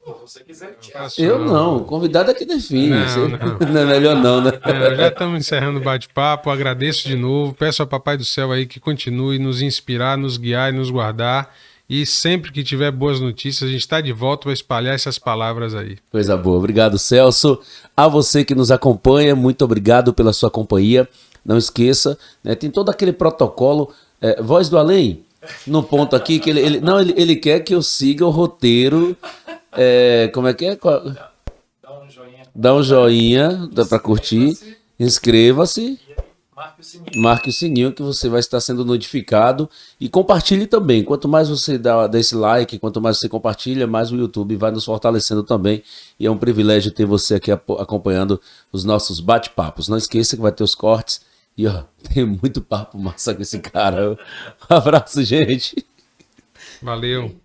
Se você quiser, eu não, o convidado é que define. Não. Não é melhor não, né? Já estamos encerrando o bate-papo, agradeço de novo, peço ao Papai do Céu aí que continue nos inspirar, nos guiar e nos guardar, e sempre que tiver boas notícias a gente está de volta para espalhar essas palavras aí. Coisa boa, obrigado, Celso. A você que nos acompanha, muito obrigado pela sua companhia. Não esqueça, né, tem todo aquele protocolo, Voz do Além, no ponto aqui que ele quer que eu siga o roteiro. Como é que é? Dá um joinha, dá para curtir, inscreva-se, marque o sininho que você vai estar sendo notificado e compartilhe também. Quanto mais você dá esse like, quanto mais você compartilha, mais o YouTube vai nos fortalecendo também. E é um privilégio ter você aqui acompanhando os nossos bate-papos. Não esqueça que vai ter os cortes e tem muito papo massa com esse cara. Um abraço, gente. Valeu.